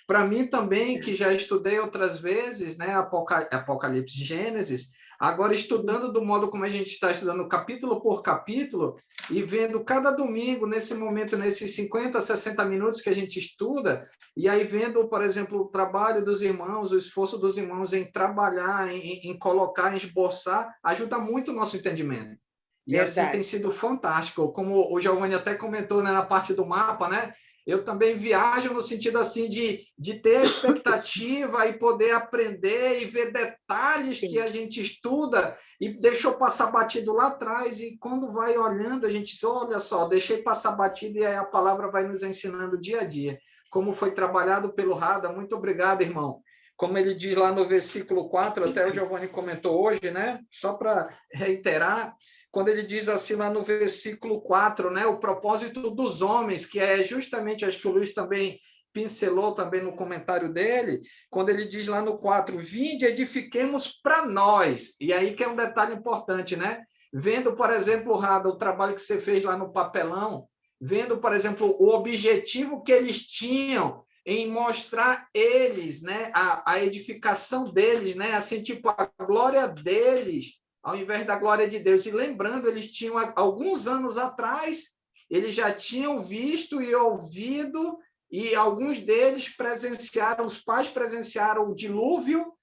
Para mim também, que já estudei outras vezes, né? Apocalipse e Gênesis, agora estudando do modo como a gente está estudando capítulo por capítulo e vendo cada domingo, nesse momento, nesses 50, 60 minutos que a gente estuda, e aí vendo, por exemplo, o trabalho dos irmãos, o esforço dos irmãos em trabalhar, em colocar, em esboçar, ajuda muito o nosso entendimento. E assim tem sido fantástico. Como o Giovanni até comentou, né, na parte do mapa, né? Eu também viajo no sentido assim de ter expectativa e poder aprender e ver detalhes que a gente estuda e deixou passar batido lá atrás, e quando vai olhando a gente diz, olha só, deixei passar batido, e aí a palavra vai nos ensinando dia a dia. Como foi trabalhado pelo Rada, muito obrigado, irmão. Como ele diz lá no versículo 4, até o Giovanni comentou hoje, né? Só para reiterar, quando ele diz assim lá no versículo 4, né, o propósito dos homens, que é justamente, acho que o Luiz também pincelou também no comentário dele, quando ele diz lá no 4, vinde, edifiquemos para nós. E aí que é um detalhe importante, né? Vendo, por exemplo, Rada, o trabalho que você fez lá no papelão, vendo, por exemplo, o objetivo que eles tinham em mostrar eles, né, a edificação deles, né, assim, tipo, a glória deles, ao invés da glória de Deus. E lembrando, eles tinham, alguns anos atrás, eles já tinham visto e ouvido, e alguns deles presenciaram, os pais presenciaram o dilúvio,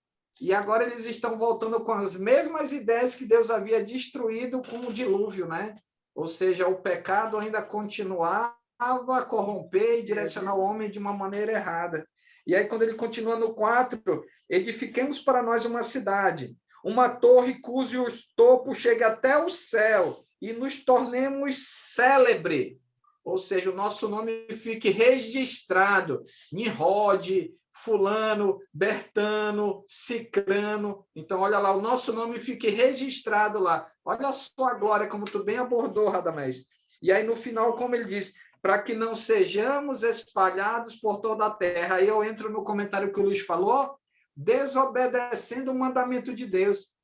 e agora eles estão voltando com as mesmas ideias que Deus havia destruído com o dilúvio, né? Ou seja, o pecado ainda continuava a corromper e direcionar o homem de uma maneira errada. E aí, quando ele continua no 4, edifiquemos para nós uma cidade, uma torre cujo topo chega até o céu, e nos tornemos célebre, ou seja, o nosso nome fique registrado, Nimrod, fulano, Bertano, Cicrano. Então, olha lá, o nosso nome fique registrado lá. Olha só a glória, como tu bem abordou, Radamés. E aí, no final, como ele diz, para que não sejamos espalhados por toda a terra. Aí eu entro no comentário que o Luiz falou, desobedecendo o mandamento de Deus.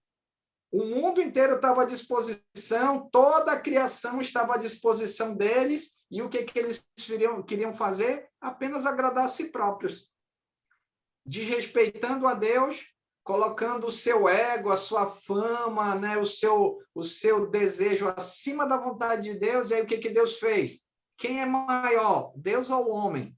O mundo inteiro estava à disposição, toda a criação estava à disposição deles, e o que eles queriam fazer? Apenas agradar a si próprios. Desrespeitando a Deus, colocando o seu ego, a sua fama, né, o seu desejo acima da vontade de Deus, e aí o que Deus fez? Quem é maior, Deus ou o homem?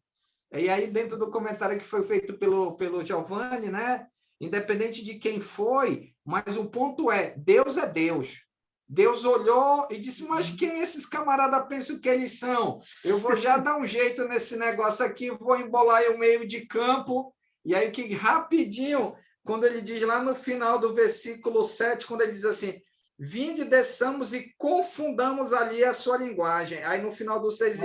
E aí, dentro do comentário que foi feito pelo Giovanni, né? Independente de quem foi, mas o ponto é, Deus é Deus. Deus olhou e disse, mas quem esses camaradas pensam que eles são? Eu vou já dar um jeito nesse negócio aqui, vou embolar o meio de campo. E aí, que rapidinho, quando ele diz lá no final do versículo 7, quando ele diz assim, vinde, desçamos e confundamos ali a sua linguagem. Aí no final do 6,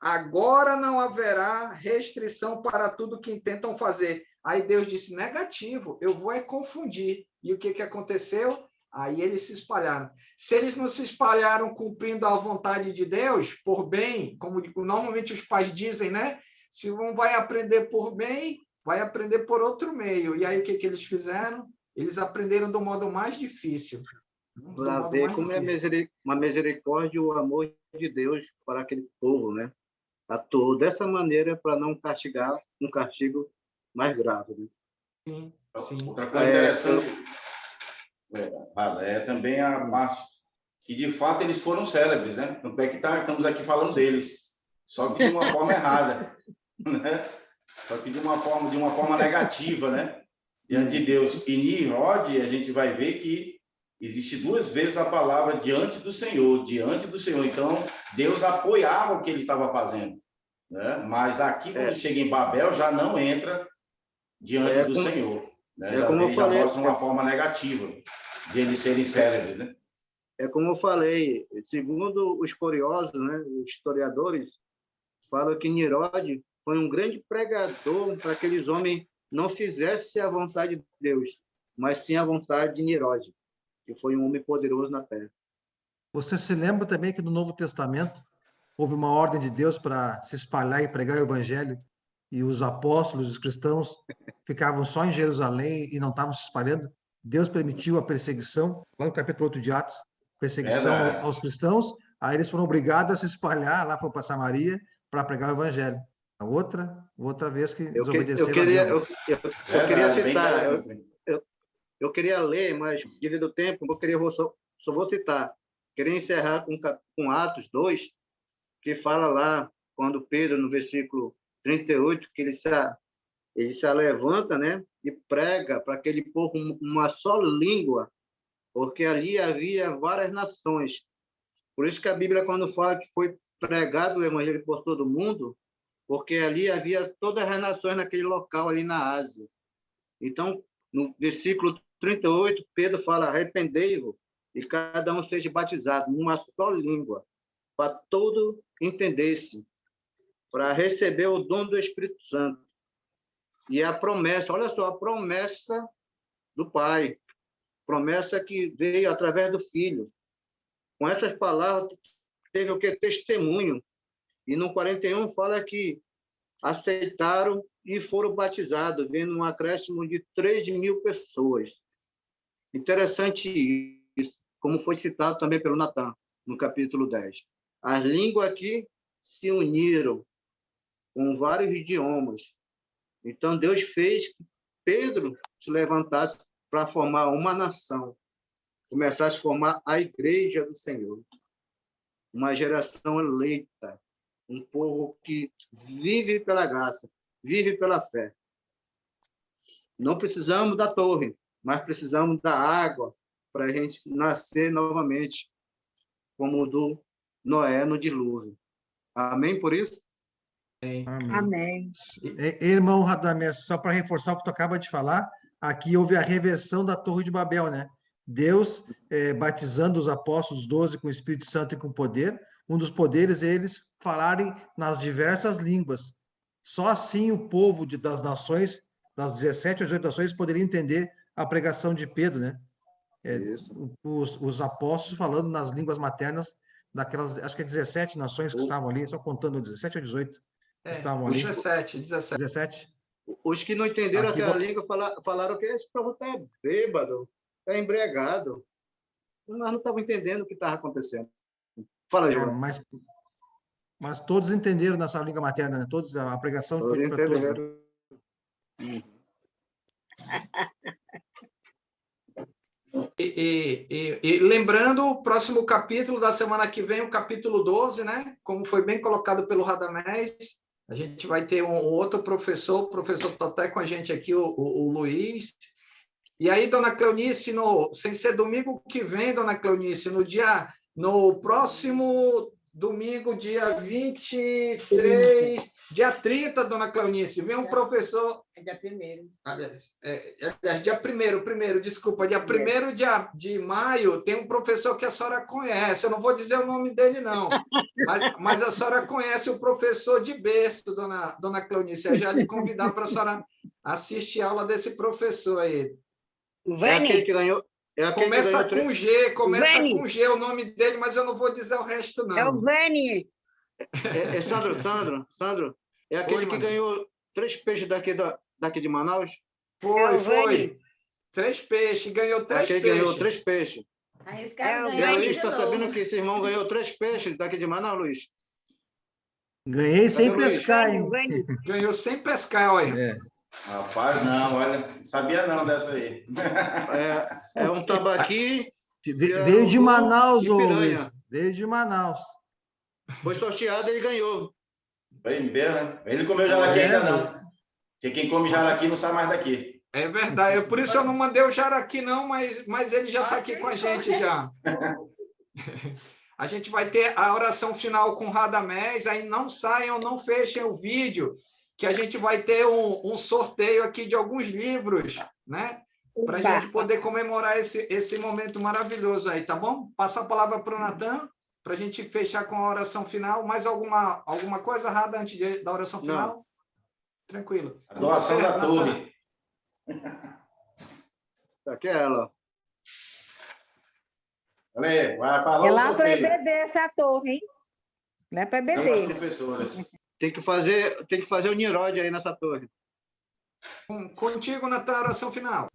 agora não haverá restrição para tudo que intentam fazer. Aí Deus disse, negativo, eu vou confundir. E o que aconteceu? Aí eles se espalharam. Se eles não se espalharam cumprindo a vontade de Deus, por bem, como normalmente os pais dizem, né? Se um vai aprender por bem, vai aprender por outro meio. E aí o que eles fizeram? Eles aprenderam do modo mais difícil. Para ver como é uma misericórdia e o amor de Deus para aquele povo, né? Atuou dessa maneira para não castigar um castigo mais grave. Né? Sim, sim. Outra coisa interessante é também a parte que, de fato, eles foram célebres, né? Tanto é que estamos aqui falando deles, só que de uma forma errada, né? Só que de uma forma negativa, né? Diante de Deus. E Nimrod, a gente vai ver que existe 2 vezes a palavra diante do Senhor. Então, Deus apoiava o que ele estava fazendo, né? Mas aqui, quando chega em Babel, já não entra diante do Senhor. Né? Já mostra uma forma negativa de eles serem célebres, né? É como eu falei, segundo os curiosos, né, os historiadores, falam que Nimrod foi um grande pregador para que aqueles homens não fizessem a vontade de Deus, mas sim a vontade de Nimrod, que foi um homem poderoso na terra. Você se lembra também que no Novo Testamento houve uma ordem de Deus para se espalhar e pregar o evangelho, e os apóstolos, os cristãos, ficavam só em Jerusalém e não estavam se espalhando? Deus permitiu a perseguição, lá no capítulo 8 de Atos, perseguição aos cristãos, aí eles foram obrigados a se espalhar, lá foram para Samaria, para pregar o evangelho. A outra vez que desobedeceram a Deus. Eu queria citar, eu queria ler, mas devido ao tempo, só vou citar. Queria encerrar com Atos 2, que fala lá, quando Pedro, no versículo 38, que ele se levanta, né, e prega para aquele povo uma só língua, porque ali havia várias nações. Por isso que a Bíblia, quando fala que foi pregado o evangelho por todo mundo, porque ali havia todas as nações naquele local, ali na Ásia. Então, no versículo 38, Pedro fala, arrependei-vos e cada um seja batizado numa só língua, para todo entender-se, para receber o dom do Espírito Santo. E a promessa, olha só, a promessa do Pai, promessa que veio através do Filho. Com essas palavras, teve o que? Testemunho. E no 41 fala que aceitaram e foram batizados, vendo um acréscimo de 3.000 pessoas. Interessante isso, como foi citado também pelo Natan, no capítulo 10. As línguas aqui se uniram com vários idiomas. Então, Deus fez que Pedro se levantasse para formar uma nação, começasse a formar a igreja do Senhor. Uma geração eleita, um povo que vive pela graça, vive pela fé. Não precisamos da torre, mas precisamos da água para a gente nascer novamente, como do Noé no dilúvio. Amém por isso? Amém. Irmão Radamés, só para reforçar o que tu acaba de falar, aqui houve a reversão da Torre de Babel, né? Deus batizando os apóstolos 12 com o Espírito Santo e com poder. Um dos poderes é eles falarem nas diversas línguas. Só assim o povo das nações, das 17 ou 18 nações, poderia entender a pregação de Pedro, né? Os apóstolos falando nas línguas maternas daquelas, acho que é 17 nações que estavam ali, só contando 17 ou 18 que estavam ali. 17. Os que não entenderam aquela língua falaram que esse povo está bêbado, está embriagado. Nós não estávamos entendendo o que estava acontecendo. Fala, João. Mas todos entenderam nessa língua materna, né? Todos, a pregação foi para todos. E lembrando, o próximo capítulo da semana que vem, o capítulo 12, né? Como foi bem colocado pelo Radamés, a gente vai ter um outro professor, o professor está até com a gente aqui, o Luiz. E aí, dona Cleonice, sem ser domingo que vem, dona Cleonice, no próximo domingo, dia 23, dia 30, dona Cleonice, vem um professor... É dia 1º. Aliás, dia 1º, desculpa, dia 1º de maio, tem um professor que a senhora conhece, eu não vou dizer o nome dele, não, mas a senhora conhece o professor de berço, dona Cleonice, eu já lhe convidar para a senhora assiste a aula desse professor aí. É aquele que ganhou. É aquele Começa que ganhou com G, começa Vani. com G o nome dele, mas eu não vou dizer o resto, não. É o Vani. Sandro, é aquele Oi, que mano. ganhou 3 peixes daqui de Manaus? Foi, o Vani. foi. 3 peixes, ganhou 3 Aquele que peixes. ganhou 3 peixes. Arriscado E ganhar Luiz de está novo. sabendo que esse irmão ganhou 3 peixes daqui de Manaus, Luiz? Ganhei sem Cadê o Luiz? pescar, Vani, hein? Vani. Ganhou sem pescar, olha. É. Rapaz, não, olha, sabia não dessa aí. É um tambaqui. Veio de Manaus, e ô piranha. Luiz. Veio de Manaus. Foi sorteado e ele ganhou. Bem mesmo, né? Ele comeu jaraqui É, ainda não. Porque quem come jaraqui não sai mais daqui. É verdade, por isso eu não mandei o Jaraqui, não, mas ele já está aqui com a gente já. A gente vai ter a oração final com Radamés, aí não saiam, não fechem o vídeo, que a gente vai ter um sorteio aqui de alguns livros, né? Para a gente poder comemorar esse momento maravilhoso aí, tá bom? Passa a palavra para o Natan, para a gente fechar com a oração final. Mais alguma coisa, Rada, antes da oração final? Não. Tranquilo. A doação da Natan. torre. Aqui é ela. Olha aí, vai falar É o lá para sorteio. EBD essa torre, hein? Não é para Não, as EBD. professoras. Tem que fazer o Nirode aí nessa torre. Contigo, Natan, a oração final.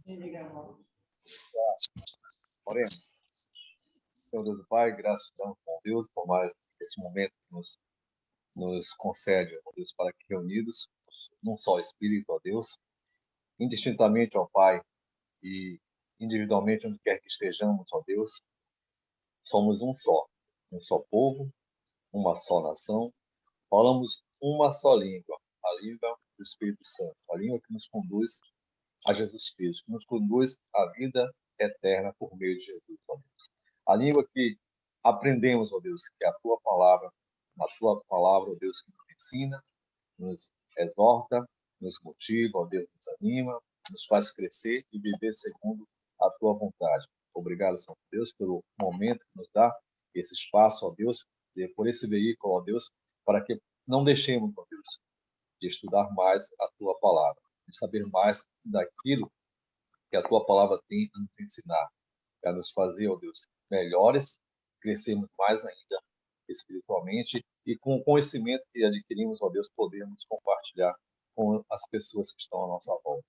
Oremos. Senhor Deus do Pai, graças a Deus por mais esse momento que nos concede, ó Deus, para que reunidos, num só Espírito, ó Deus, indistintamente, ó Pai, e individualmente, onde quer que estejamos, ó Deus, somos um só povo, uma só nação, falamos uma só língua, a língua do Espírito Santo, a língua que nos conduz a Jesus Cristo, que nos conduz à vida eterna por meio de Jesus, ó Deus. A língua que aprendemos, ó Deus, que é a Tua palavra, ó Deus, que nos ensina, nos exorta, nos motiva, ó Deus, nos anima, nos faz crescer e viver segundo a Tua vontade. Obrigado, Senhor Deus, pelo momento que nos dá esse espaço, ó Deus, por esse veículo, ó Deus, para que não deixemos, ó Deus, de estudar mais a Tua palavra, de saber mais daquilo que a Tua palavra tem a nos ensinar, para nos fazer, ó Deus, melhores, crescermos mais ainda espiritualmente e com o conhecimento que adquirimos, ó Deus, podemos compartilhar com as pessoas que estão à nossa volta.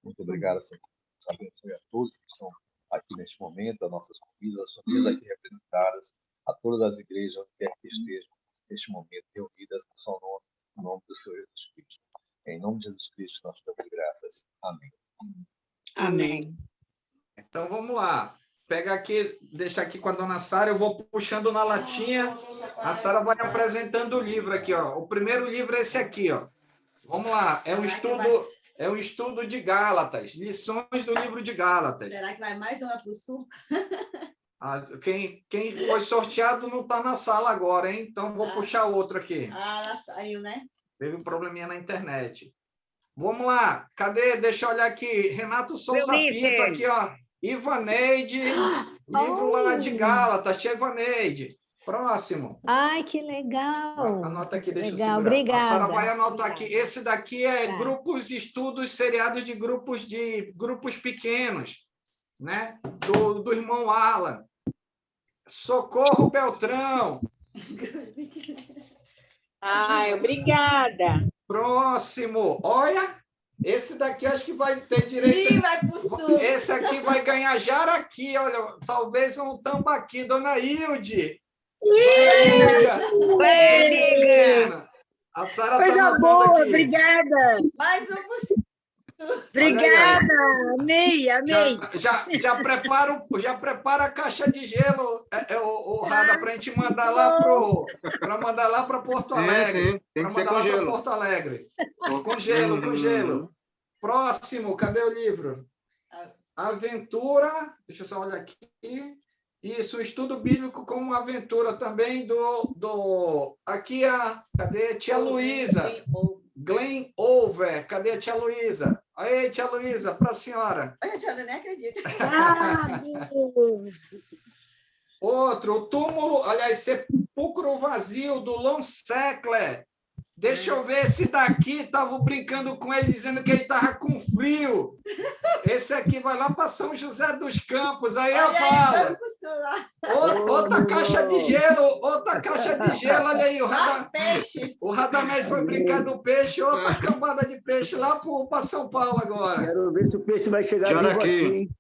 Muito obrigado, Senhor. Abençoe a todos que estão aqui neste momento, as nossas famílias, as famílias aqui representadas, a todas as igrejas, onde quer que estejam neste momento, reunidas no seu nome, no nome do Senhor Jesus Cristo. Em nome de Jesus Cristo, nós te damos graças. Amém. Amém. Então, vamos lá. Pega aqui, deixa aqui com a dona Sara, eu vou puxando na latinha, a Sara vai apresentando o livro aqui, ó. O primeiro livro é esse aqui, ó. Vamos lá, é um estudo de Gálatas, lições do livro de Gálatas. Será que vai mais uma para o sul? Quem foi sorteado não está na sala agora, hein? Então, vou puxar outro aqui. Ela saiu, né? Teve um probleminha na internet. Vamos lá, cadê? Deixa eu olhar aqui. Renato Souza Pinto, aqui, ó. Ivaneide, livro lá de Gálatas, tia Ivaneide. Próximo. Ai, que legal. Anota aqui, deixa legal, eu segurar. obrigada. A Sara vai anotar aqui. Esse daqui é grupos, estudos seriados de grupos pequenos, né? Do irmão Alan. Socorro Beltrão. Ai, obrigada. Próximo. Olha, esse daqui acho que vai ter direito. Ih, vai pro sul. Esse aqui vai ganhar jaraqui, olha, talvez um tambaqui, dona Hilde. A Sara Coisa boa, aqui. Obrigada. Mais um pro sul. Obrigada, amei. Já prepara a caixa de gelo, Rada, para a gente mandar lá para Porto Alegre. Sim, tem que ser com gelo. Porto Alegre. Com gelo. Próximo, cadê o livro? Aventura, deixa eu só olhar aqui. Isso, estudo bíblico como aventura também aqui cadê? Tia Luísa. Glen Over, cadê a tia Luísa? Aí, tia Luísa, para a senhora. Eu nem acredito. Outro, o túmulo, aliás, sepulcro vazio do Lon Sackler, Deixa eu ver esse daqui. Estava brincando com ele, dizendo que ele estava com frio. Esse aqui vai lá para São José dos Campos. Aí a Paula. Outra caixa de gelo. Outra caixa de gelo. Olha aí. O Radamés foi brincar do peixe. Outra cambada de peixe lá para São Paulo agora. Quero ver se o peixe vai chegar vivo aqui, hein?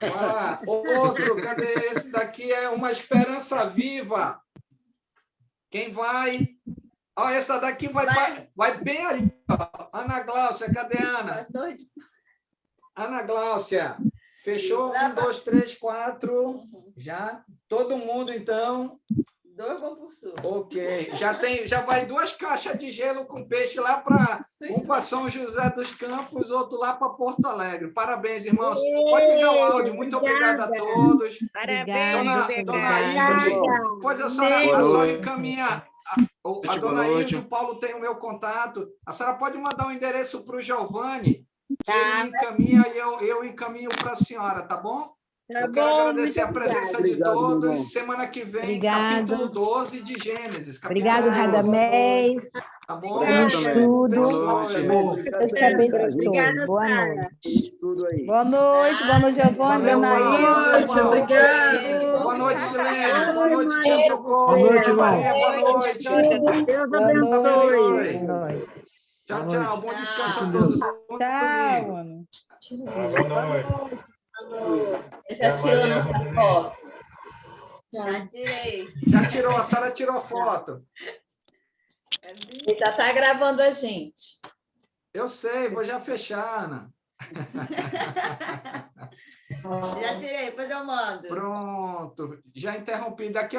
Ah, outro, cadê esse daqui? É uma esperança viva. Quem vai? Ó, essa daqui vai bem ali. Ó. Ana Gláucia, cadê a Ana? Ana Gláucia, fechou? 1, 2, 3, 4. Já? Todo mundo, então? 2 vão pro sul. Ok. Já vai 2 caixas de gelo com peixe lá para um para São José dos Campos, outro lá para Porto Alegre. Parabéns, irmãos. Pode ligar o áudio. Muito obrigado a todos. Parabéns, Dona Hilde, pois a senhora encaminha. A dona Hilde, o Paulo tem o meu contato. A senhora pode mandar um endereço para o Giovanni, que ele encaminha e eu encaminho para a senhora, tá bom? Eu quero agradecer a presença de todos. Irmão. Semana que vem, capítulo 12 de Gênesis. Obrigado, Radamés. Tá bom? Pelo estudo. Deus te abençoe. Boa noite. Boa noite, Giovanni, Dona Hilde. Obrigado. Boa noite, Silene. Boa noite, Tia Socorro. Boa noite, irmão. Boa noite. Deus abençoe. Tchau, tchau. Bom descanso a todos. Tchau, mano. Boa noite. Já tirou nossa foto? Já tirei. Já tirou, a Sara tirou a foto. Ele já está gravando a gente. Eu sei, vou já fechar, Ana. Já tirei, depois eu mando. Pronto. Já interrompi. Daqui